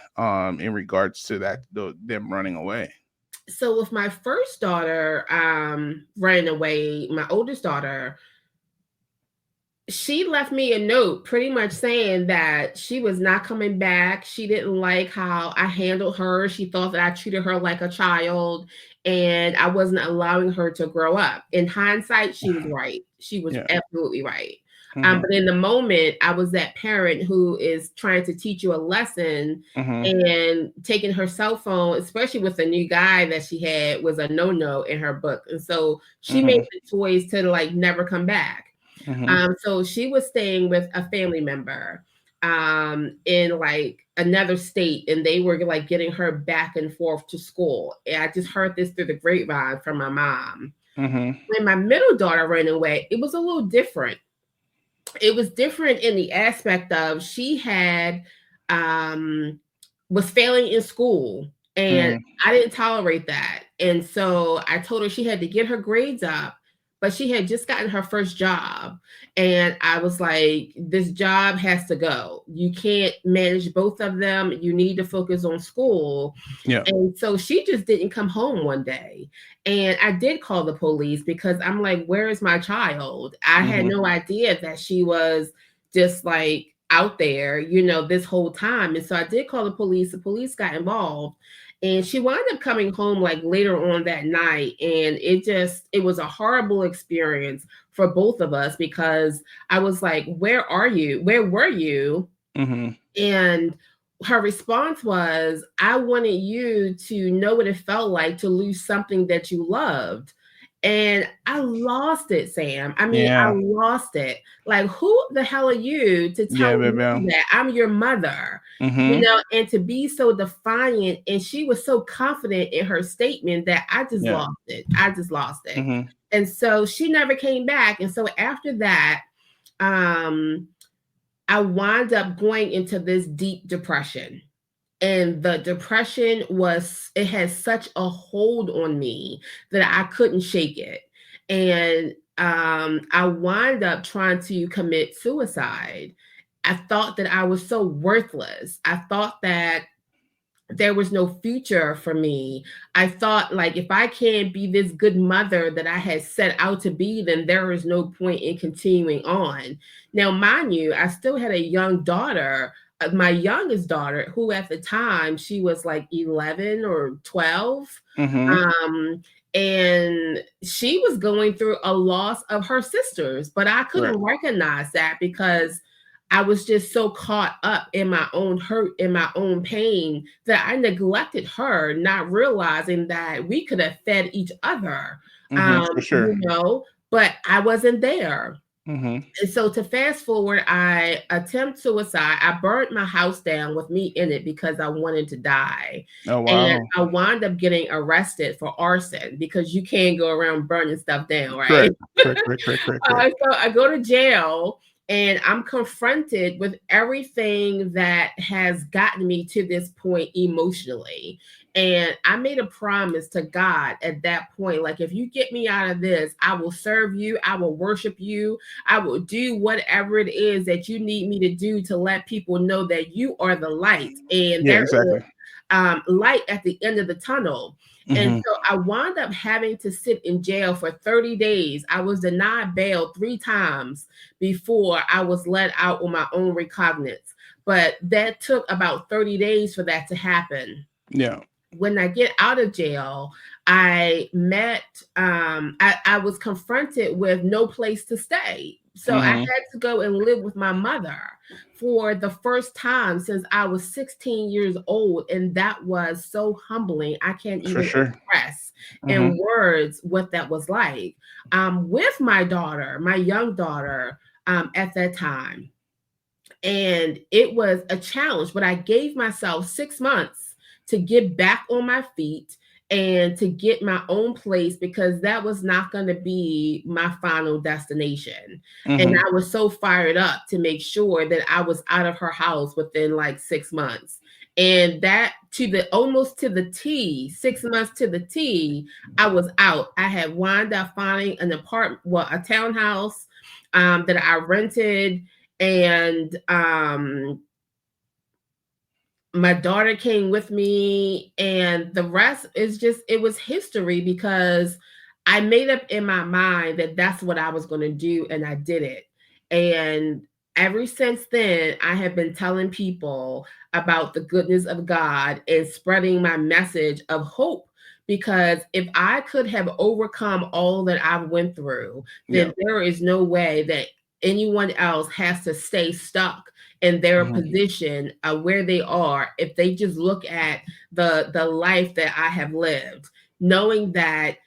in regards to them running away?
So, with my first daughter running away, my oldest daughter, she left me a note pretty much saying that she was not coming back. She didn't like how I handled her. She thought that I treated her like a child and I wasn't allowing her to grow up. In hindsight, she was right. She was
Yeah.
absolutely right.
Mm-hmm.
But in the moment, I was that parent who is trying to teach you a lesson
Mm-hmm.
and taking her cell phone, especially with the new guy that she had, was a no-no in her book. And so she made
Mm-hmm.
the choice to like never come back.
Mm-hmm.
So she was staying with a family member in like another state, and they were like getting her back and forth to school. And I just heard this through the grapevine from my mom.
Mm-hmm.
When my middle daughter ran away, it was a little different. It was different in the aspect of she had was failing in school, and
Mm.
I didn't tolerate that. And so I told her she had to get her grades up, but she had just gotten her first job. And I was like, this job has to go. You can't manage both of them. You need to focus on school.
Yeah.
And so she just didn't come home one day. And I did call the police because I'm like, where is my child? I had
Mm-hmm.
no idea that she was just like out there, you know, this whole time. And so I did call the police. The police got involved. And she wound up coming home like later on that night. And it was a horrible experience for both of us because I was like, where are you? Where were you?
Mm-hmm.
And her response was, I wanted you to know what it felt like to lose something that you loved. And I lost it, Sam. I mean, I
Yeah.
lost it. Like, who the hell are you to
Yeah,
tell
baby.
me that I'm your mother? You
Mm-hmm.
know, and to be so defiant. And she was so confident in her statement that I just
Yeah.
lost it. I just lost it.
Mm-hmm.
And so she never came back. And so after that, I wound up going into this deep depression. And the depression it had such a hold on me that I couldn't shake it. And I wind up trying to commit suicide. I thought that I was so worthless. I thought that there was no future for me. I thought, like, if I can't be this good mother that I had set out to be, then there is no point in continuing on. Now, mind you, I still had a young daughter, my youngest daughter, who at the time she was like 11 or 12.
Mm-hmm.
Um, and she was going through a loss of her sisters, but I
Right.
couldn't recognize that because I was just so caught up in my own hurt, in my own pain, that I neglected her, not realizing that we could have fed each other,
Mm-hmm. For sure.
but I wasn't there.
Mm-hmm.
And so to fast forward, I attempt suicide. I burned my house down with me in it because I wanted to die.
Oh,
And
wow.
I wound up getting arrested for arson because you can't go around burning stuff down, right?
Correct. Correct. Correct. Correct. Correct. Correct.
So I go to jail and I'm confronted with everything that has gotten me to this point emotionally. And I made a promise to God at that point, like, if you get me out of this, I will serve you, I will worship you, I will do whatever it is that you need me to do to let people know that you are the light and
Yeah,
there is
exactly.
light at the end of the tunnel. And
Mm-hmm.
so I wound up having to sit in jail for 30 days. I was denied bail 3 times before I was let out on my own recognizance. But that took about 30 days for that to happen.
Yeah.
When I get out of jail, I met, I was confronted with no place to stay. So I
Mm-hmm.
had to go and live with my mother for the first time since I was 16 years old. And that was so humbling. I can't
For
even
sure.
express
Mm-hmm.
in words what that was like. With my daughter, my young daughter, at that time. And it was a challenge, but I gave myself 6 months to get back on my feet and to get my own place because that was not going to be my final destination. And
Mm-hmm.
I was so fired up to make sure that I was out of her house within like 6 months. And that to the almost to the T, 6 months to the T, I was out. I had wound up finding an apartment, well, a townhouse that I rented, and my daughter came with me, and the rest is just, it was history because I made up in my mind that that's what I was going to do, and I did it. And ever since then, I have been telling people about the goodness of God and spreading my message of hope, because if I could have overcome all that I've went through,
Yeah.
then there is no way that anyone else has to stay stuck in their
Mm-hmm.
position where they are if they just look at the life that I have lived, knowing that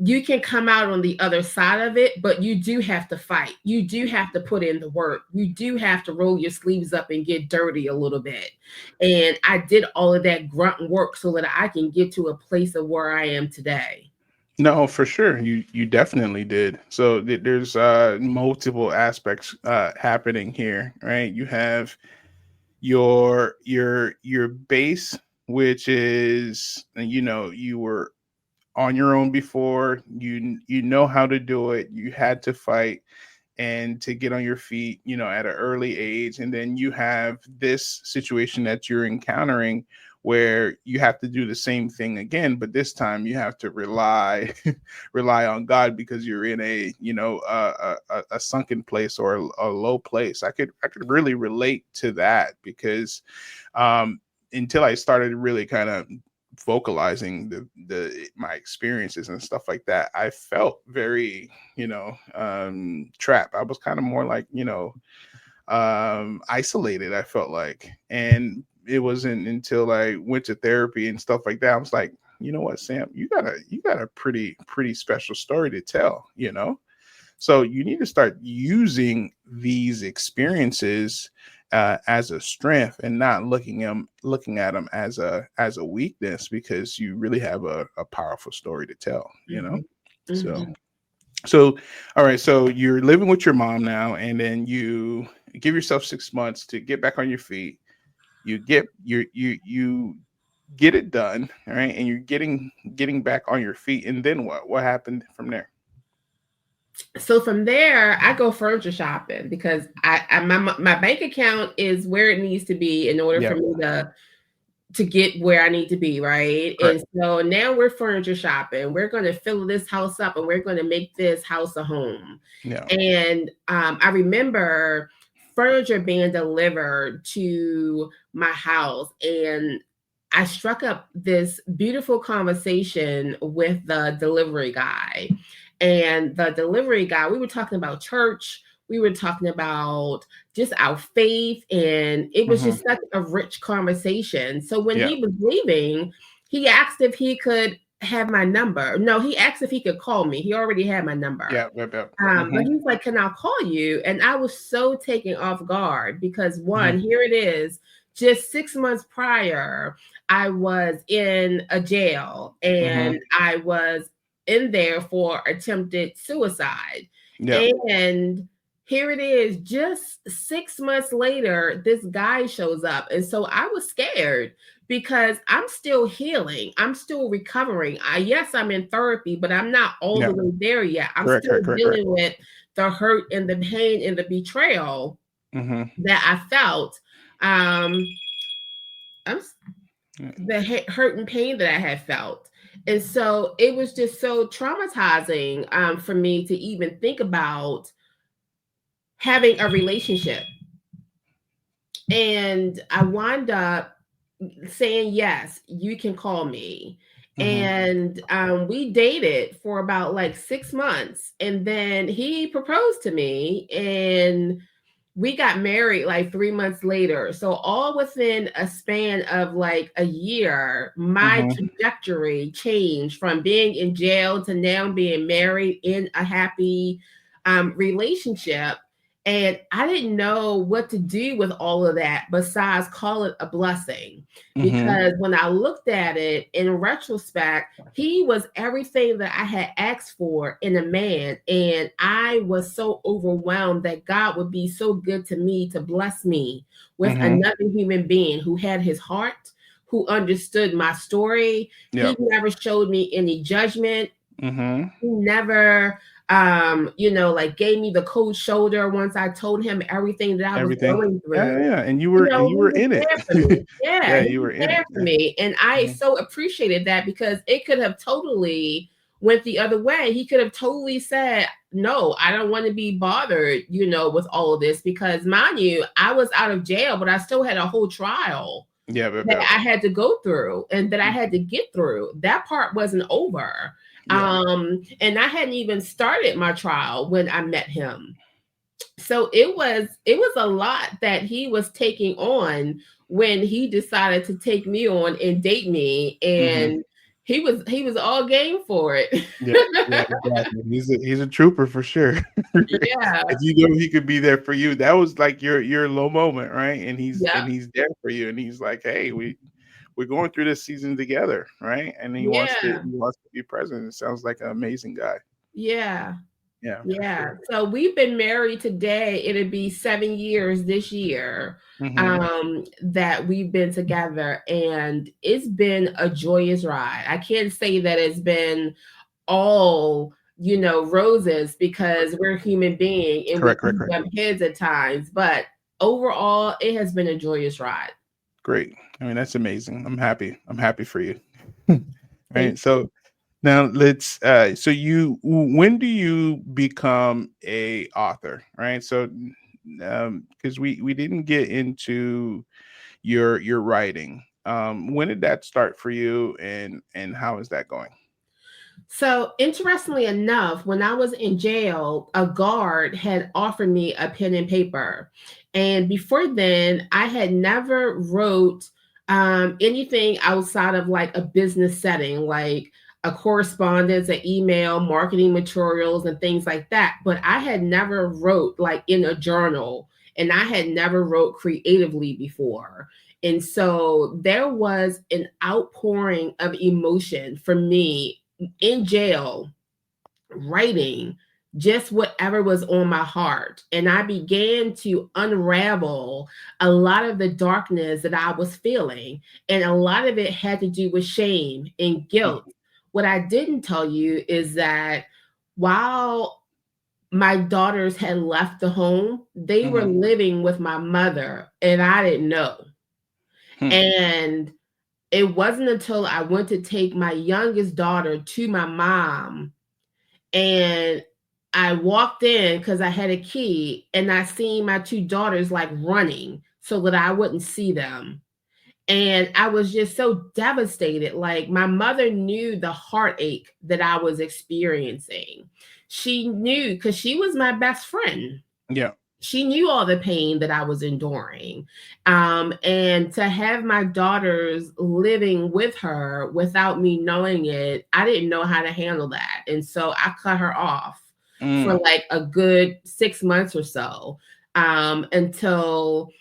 you can come out on the other side of it, but you do have to fight. You do have to put in the work. You do have to roll your sleeves up and get dirty a little bit. And I did all of that grunt work so that I can get to a place of where I am today.
No, for sure. You definitely did. So there's multiple aspects happening here, right? You have your base, which is, you were on your own before. You know how to do it. You had to fight and to get on your feet, at an early age. And then you have this situation that you're encountering where you have to do the same thing again, but this time you have to rely rely on God because you're in a, a sunken place or a low place. I could really relate to that because until I started really kind of vocalizing the my experiences and stuff like that, I felt very, trapped. I was kind of more like, isolated, I felt like. And it wasn't until I went to therapy and stuff like that, I was like, you know what, Sam, you got a pretty special story to tell, so you need to start using these experiences as a strength and not looking at them as a weakness, because you really have a powerful story to tell.
Mhm.
So
Mhm.
so all right. So you're living with your mom now, and then you give yourself 6 months to get back on your feet. you get it done, right? And you're getting back on your feet. And then what happened from there?
So from there, I go furniture shopping because my bank account is where it needs to be in order
Yeah,
for me to get where I need to be, right?
correct.
And so now we're furniture shopping. We're going to fill this house up and we're going to make this house a home.
Yeah.
And I remember furniture being delivered to my house, and I struck up this beautiful conversation with the delivery guy. And the delivery guy, we were talking about church, we were talking about just our faith, and it was
Hmm.
just such a rich conversation. So when
Yeah.
he was leaving, he asked if he could have my number. No, he asked if he could call me. He already had my number.
Yeah. Yep, yep.
But
Hmm.
he was like, "Can I call you?" And I was so taken off guard because
Hmm.
one, here it is, just 6 months prior, I was in a jail
Hmm.
and I was in there for attempted suicide.
Yeah.
And here it is, just 6 months later, this guy shows up. And so I was scared because I'm still healing. I'm still recovering. Yes, I'm in therapy, but I'm not all
Yeah.
the way there yet. I'm
Correct,
still
correct, correct, correct.
dealing with the hurt and the pain and the betrayal
Hmm.
that I felt. Um, I'm
Yeah.
the hurt and pain that I had felt. And so it was just so traumatizing for me to even think about having a relationship. And I wound up saying, yes, you can call me.
Hmm.
And we dated for about like 6 months. And then he proposed to me, and we got married like 3 months later. So, all within a span of like a year, my
Hmm.
trajectory changed from being in jail to now being married in a happy relationship. And I didn't know what to do with all of that besides call it a blessing.
Hmm.
Because when I looked at it in retrospect, he was everything that I had asked for in a man. And I was so overwhelmed that God would be so good to me to bless me with
Hmm.
another human being who had his heart, who understood my story.
Yeah.
He never showed me any judgment.
Hmm.
He never like gave me the cold shoulder once I told him everything that I was
Everything.
going
Yeah,
through.
yeah. And
He
you were
was
in it.
there for me.
Yeah,
Yeah, he
you
was
were in it.
there for
Yeah.
me. And I
Hmm.
so appreciated that because it could have totally went the other way. He could have totally said, "No, I don't want to be bothered, with all of this." Because mind you, I was out of jail, but I still had a whole trial
Yeah, but
that I had to go through and that I had to get through. That part wasn't over.
yeah.
And I hadn't even started my trial when I met him. So it was a lot that he was taking on when he decided to take me on and date me,
Hmm.
and he was all game for it.
Yeah, yeah, exactly. He's a trooper for sure.
Yeah.
If you know he could be there for you, that was like your low moment, right? And
Yep.
he's there for you, and he's like, hey, we're going through this season together, right? And
Yeah.
he wants to be present. It sounds like an amazing guy.
Yeah.
Yeah, for
Yeah.
sure.
So we've been married today. It'll be 7 years this year
Hmm.
that we've been together, and it's been a joyous ride. I can't say that it's been all roses because we're human being and we
Correct,
do
correct, correct.
bump heads at times, but overall it has been a joyous ride.
Great. I mean, that's amazing. I'm happy. I'm happy for you.
Thank
Right. So now let's so you when do you become a author, right? So because we didn't get into your writing. When did that start for you, and how is that going?
So, interestingly enough, when I was in jail, a guard had offered me a pen and paper. And before then, I had never wrote anything outside of like a business setting, like a correspondence, an email, marketing materials, and things like that. But I had never wrote like in a journal, and I had never wrote creatively before. And so there was an outpouring of emotion for me in jail, writing just whatever was on my heart. And I began to unravel a lot of the darkness that I was feeling. And a lot of it had to do with shame and guilt. What I didn't tell you is that while my daughters had left the home, they were
Mm-hmm.
living with my mother, and I didn't know.
Hmm.
And it wasn't until I went to take my youngest daughter to my mom, and I walked in because I had a key, and I seen my two daughters like running so that I wouldn't see them. And I was just so devastated. Like, my mother knew the heartache that I was experiencing. She knew, because she was my best friend.
Yeah.
She knew all the pain that I was enduring. And to have my daughters living with her without me knowing it, I didn't know how to handle that. And so I cut her off for
Mm.
like a good 6 months or so, until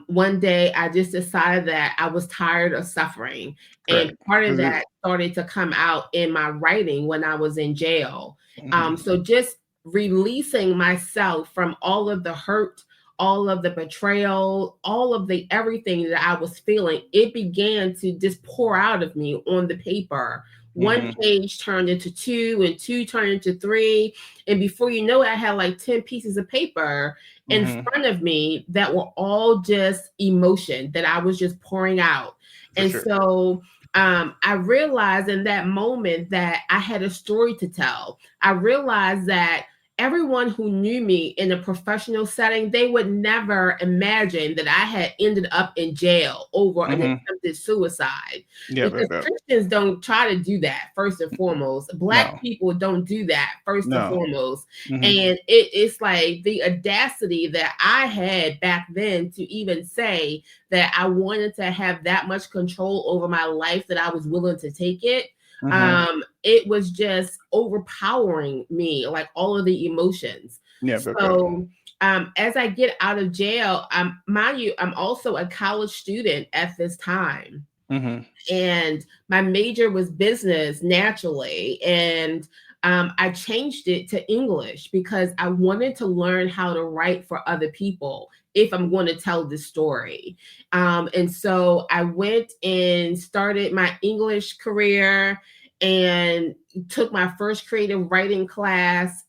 one day I just decided that I was tired of suffering. And
Right.
part of
'Cause it-
that started to come out in my writing when I was in jail.
Mhm.
So just releasing myself from all of the hurt, all of the betrayal, all of the everything that I was feeling, it began to just pour out of me on the paper. One
Mhm.
page turned into two, and two turned into three. And before you know it, I had like 10 pieces of paper in
Mhm.
front of me that were all just emotion that I was just pouring out.
For
And
sure.
so I realized in that moment that I had a story to tell. I realized that everyone who knew me in a professional setting, they would never imagine that I had ended up in jail over an
Mhm.
attempted suicide.
Yeah.
Because
Yeah.
Christians don't try to do that, first and foremost. Black
No.
people don't do that, first and
No.
foremost.
Mhm.
And it's like the audacity that I had back then to even say that I wanted to have that much control over my life that I was willing to take it.
Mhm.
It was just overpowering me, like all of the emotions.
Yeah. Yeah.
So as I get out of jail, mind you, I'm also a college student at this time,
Mhm.
and my major was business naturally. And I changed it to English because I wanted to learn how to write for other people if I'm going to tell this story. And so I went and started my English career and took my first creative writing class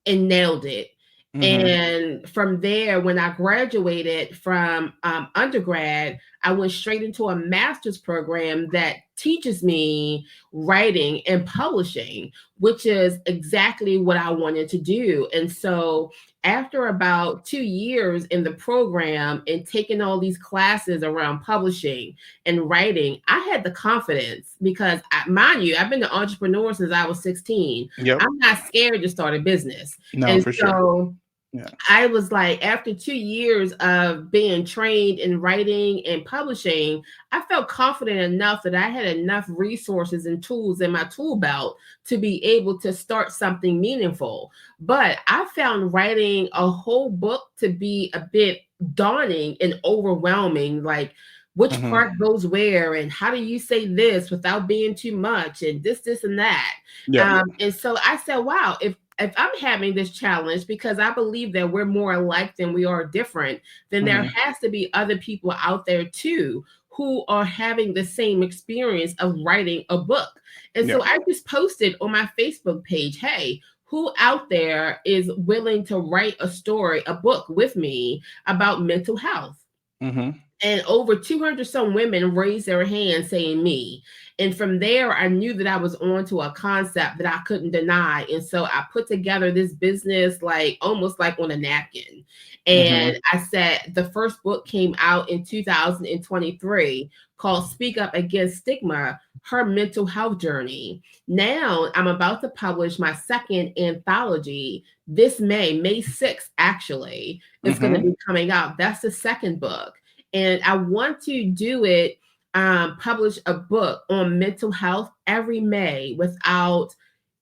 and nailed it.
Mhm.
And from there, when I graduated from undergrad, I went straight into a master's program that teaches me writing and publishing, which is exactly what I wanted to do. And so, after about 2 years in the program and taking all these classes around publishing and writing, I had the confidence because, mind you, I've been an entrepreneur since I was 16.
Yep.
I'm not scared to start a business.
No,
And
for sure.
so
Yeah.
I was like, after 2 years of being trained in writing and publishing, I felt confident enough that I had enough resources and tools in my tool belt to be able to start something meaningful. But I found writing a whole book to be a bit daunting and overwhelming. Like, which
Mhm.
part goes where, and how do you say this without being too much, and this, and that.
Yep.
And so I said, wow, if I'm having this challenge, because I believe that we're more alike than we are different, then there
Mhm.
has to be other people out there too who are having the same experience of writing a book. And
Yeah.
so I just posted on my Facebook page, hey, who out there is willing to write a story, a book with me about mental health?
Mhm.
And over 200 some women raised their hands saying me. And from there, I knew that I was on to a concept that I couldn't deny. And so I put together this business like almost like on a napkin. And
Mhm.
I said the first book came out in 2023 called Speak Up Against Stigma, Her Mental Health Journey. Now I'm about to publish my second anthology this May 6th, actually. It's going to
Mhm.
be coming out. That's the second book. And I want to do it, publish a book on mental health every May without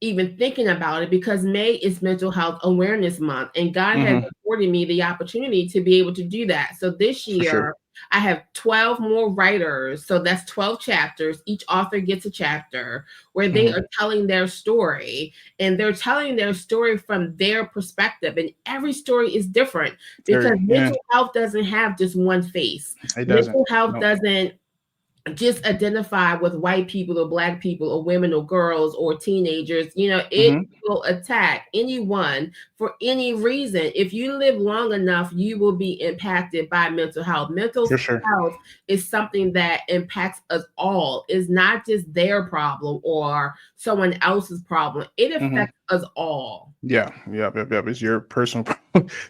even thinking about it, because May is Mental Health Awareness Month, and God has
Hmm.
afforded me the opportunity to be able to do that. So this
For sure.
year, I have 12 more writers. So that's 12 chapters. Each author gets a chapter where they
Hmm.
are telling their story, and they're telling their story from their perspective. And every story is different because
Very, yeah,
mental health doesn't have just one face.
it doesn't.
Mental health
No.
doesn't just identify with white people or black people or women or girls or teenagers. It
Hmm.
will attack anyone for any reason. If you live long enough, you will be impacted by mental health. Mental
For sure.
health is something that impacts us all. It's not just their problem or someone else's problem. It
Hmm.
affects us all.
Yeah, yep. It's your personal,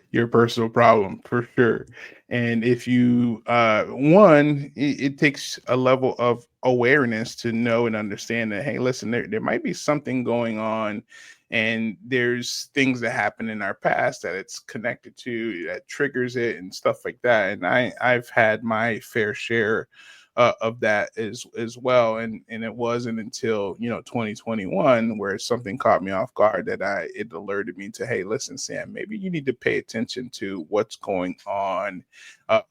your personal problem for sure. And if you, one, it takes a level of awareness to know and understand that, hey, listen, there might be something going on, and there's things that happen in our past that it's connected to that triggers it and stuff like that. And I've had my fair share of that as well. And it wasn't until 2021 where something caught me off guard that it alerted me to, hey, listen, Sam, maybe you need to pay attention to what's going on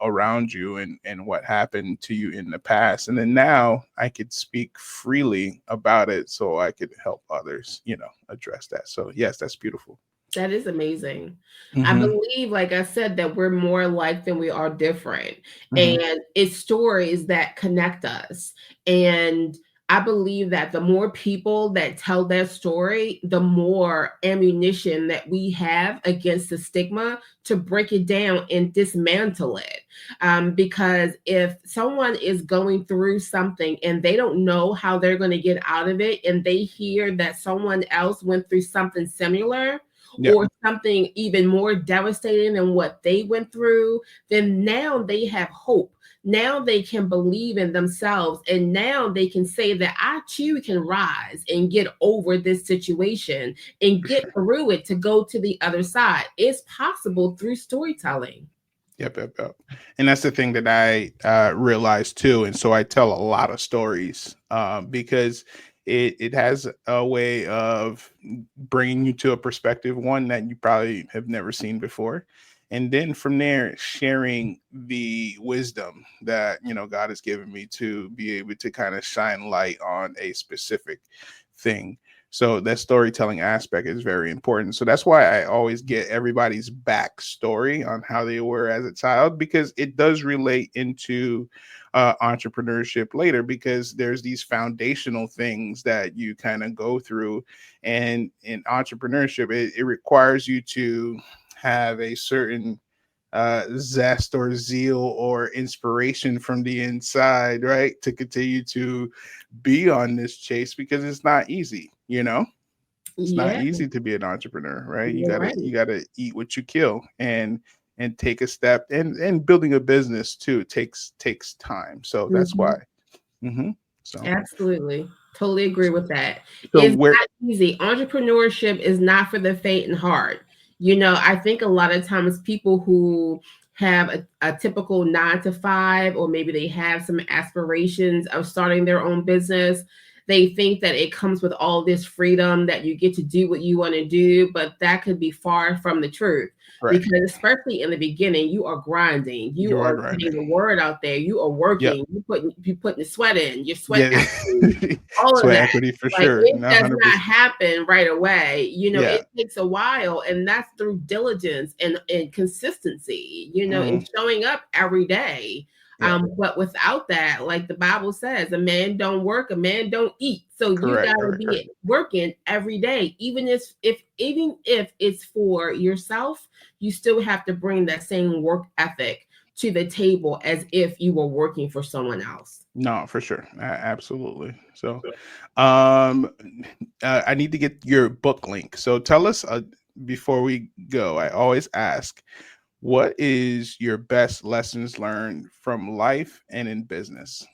around you and what happened to you in the past. And then now I could speak freely about it so I could help others, address that. So yes, that's beautiful.
That is amazing. I
Hmm.
believe, like I said, that we're more alike than we are different.
Hmm.
And it's stories that connect us. And I believe that the more people that tell their story, the more ammunition that we have against the stigma to break it down and dismantle it. Because if someone is going through something and they don't know how they're going to get out of it, and they hear that someone else went through something similar,
Yeah.
or something even more devastating than what they went through, then now they have hope. Now they can believe in themselves. And now they can say that I too can rise and get over this situation and
For
get
sure.
through it to go to the other side. It's possible through storytelling.
Yep. And that's the thing that I realized too. And so I tell a lot of stories because it has a way of bringing you to a perspective, one that you probably have never seen before. And then from there, sharing the wisdom that, God has given me to be able to kind of shine light on a specific thing. So that storytelling aspect is very important. So that's why I always get everybody's backstory on how they were as a child, because it does relate into entrepreneurship later, because there's these foundational things that you kind of go through. And in entrepreneurship, it requires you to have a certain zest or zeal or inspiration from the inside, right? To continue to be on this chase, because it's not easy. It's not
Yeah,
easy to be an entrepreneur, right? You
you're
gotta
right.
you gotta eat what you kill, and take a step, and building a business too takes time. So that's why.
Mhm.
Hmm. So
Absolutely. Totally agree with that.
so
It's
where.
not easy. Entrepreneurship is not for the faint and heart. I think a lot of times people who have a typical 9 to 5, or maybe they have some aspirations of starting their own business, they think that it comes with all this freedom that you get to do what you want to do, but that could be far from the truth.
Correct.
Because especially in the beginning, you are grinding, you
You are
are getting the
grinding.
word out there, you are
Yep.
working, you putting the sweat in, your sweat
Yeah.
equity, all of
Sweat
that.
equity for
Like,
sure.
it
No,
does not
100%.
happen right away.
Yeah.
It takes a while, and that's through diligence and consistency,
Hmm.
and showing up every day.
Yeah.
But without that, like the Bible says, a man don't work, a man don't eat. So you
Correct.
gotta
Correct. Correct.
be working every day, even if it's for yourself, you still have to bring that same work ethic to the table as if you were working for someone else.
No, for sure. Absolutely. So, um, I need to get your book link. So tell us, before we go, I always ask, what is your best lessons learned from life and in business?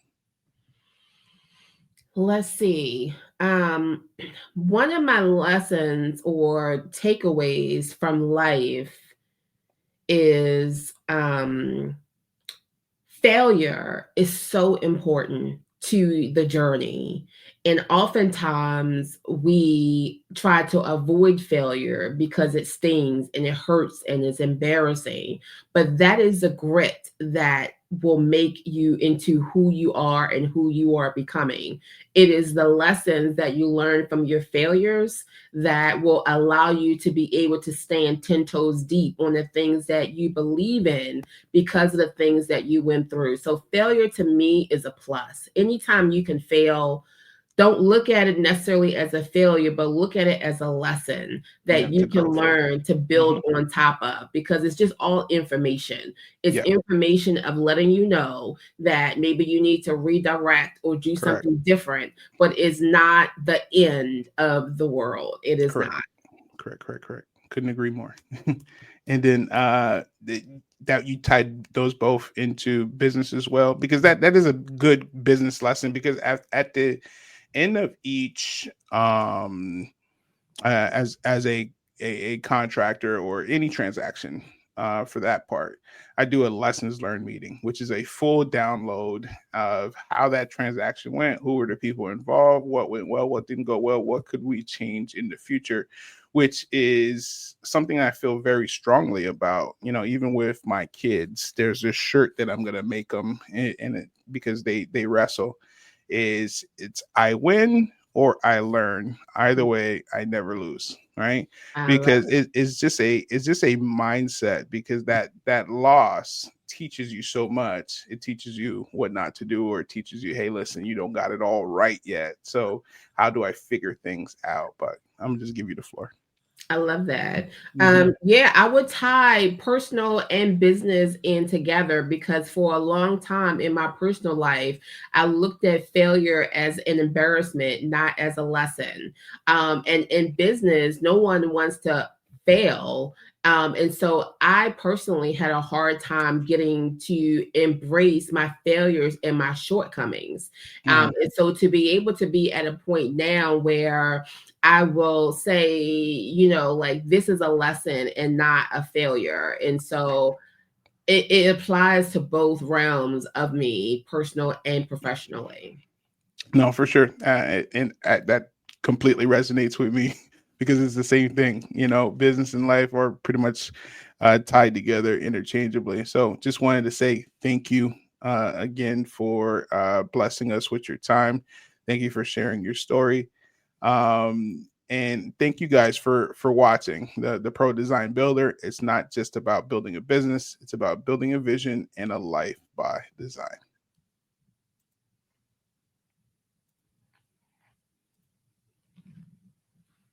Let's see. One of my lessons or takeaways from life is failure is so important. to the journey. And oftentimes we try to avoid failure because it stings and it hurts and it's embarrassing. But that is the grit that will make you into who you are and who you are becoming. It is the lessons that you learn from your failures that will allow you to be able to stand 10 toes deep on the things that you believe in because of the things that you went through. So failure to me is a plus. Anytime you can fail, don't look at it necessarily as a failure, but look at it as a lesson
Yeah,
that you
to
can
grow from.
learn to build on top of, because it's just all information. It's
Yeah,
information of letting you know that maybe you need to redirect or do
correct,
something different, but it's not the end of the world. It is
correct,
not.
correct. Couldn't agree more. And then that you tied those both into business as well, because that is a good business lesson, because at the end of each as a contractor or any transaction, for that part, I do a lessons learned meeting, which is a full download of how that transaction went, who were the people involved, what went well, what didn't go well, what could we change in the future, which is something I feel very strongly about. Even with my kids, there's this shirt that I'm gonna make them, and it, because they wrestle, is it's I win or I learn. Either way, I never lose, right?
I love
Because
it.
it's just a mindset, because that loss teaches you so much. It teaches you what not to do, or it teaches you, hey, listen, you don't got it all right yet. So how do I figure things out? But I'm just give you the floor.
I love that.
Hmm.
Yeah, I would tie personal and business in together because for a long time in my personal life, I looked at failure as an embarrassment, not as a lesson. And in business, no one wants to fail. And so I personally had a hard time getting to embrace my failures and my shortcomings.
Hmm.
And so to be able to be at a point now where I will say, like this is a lesson and not a failure. And so it applies to both realms of me, personal and professionally.
No, for sure, and that completely resonates with me because it's the same thing. Business and life are pretty much tied together interchangeably. So, just wanted to say thank you again for blessing us with your time. Thank you for sharing your story, and thank you guys for watching the Pro Design Builder. It's not just about building a business; it's about building a vision and a life by design.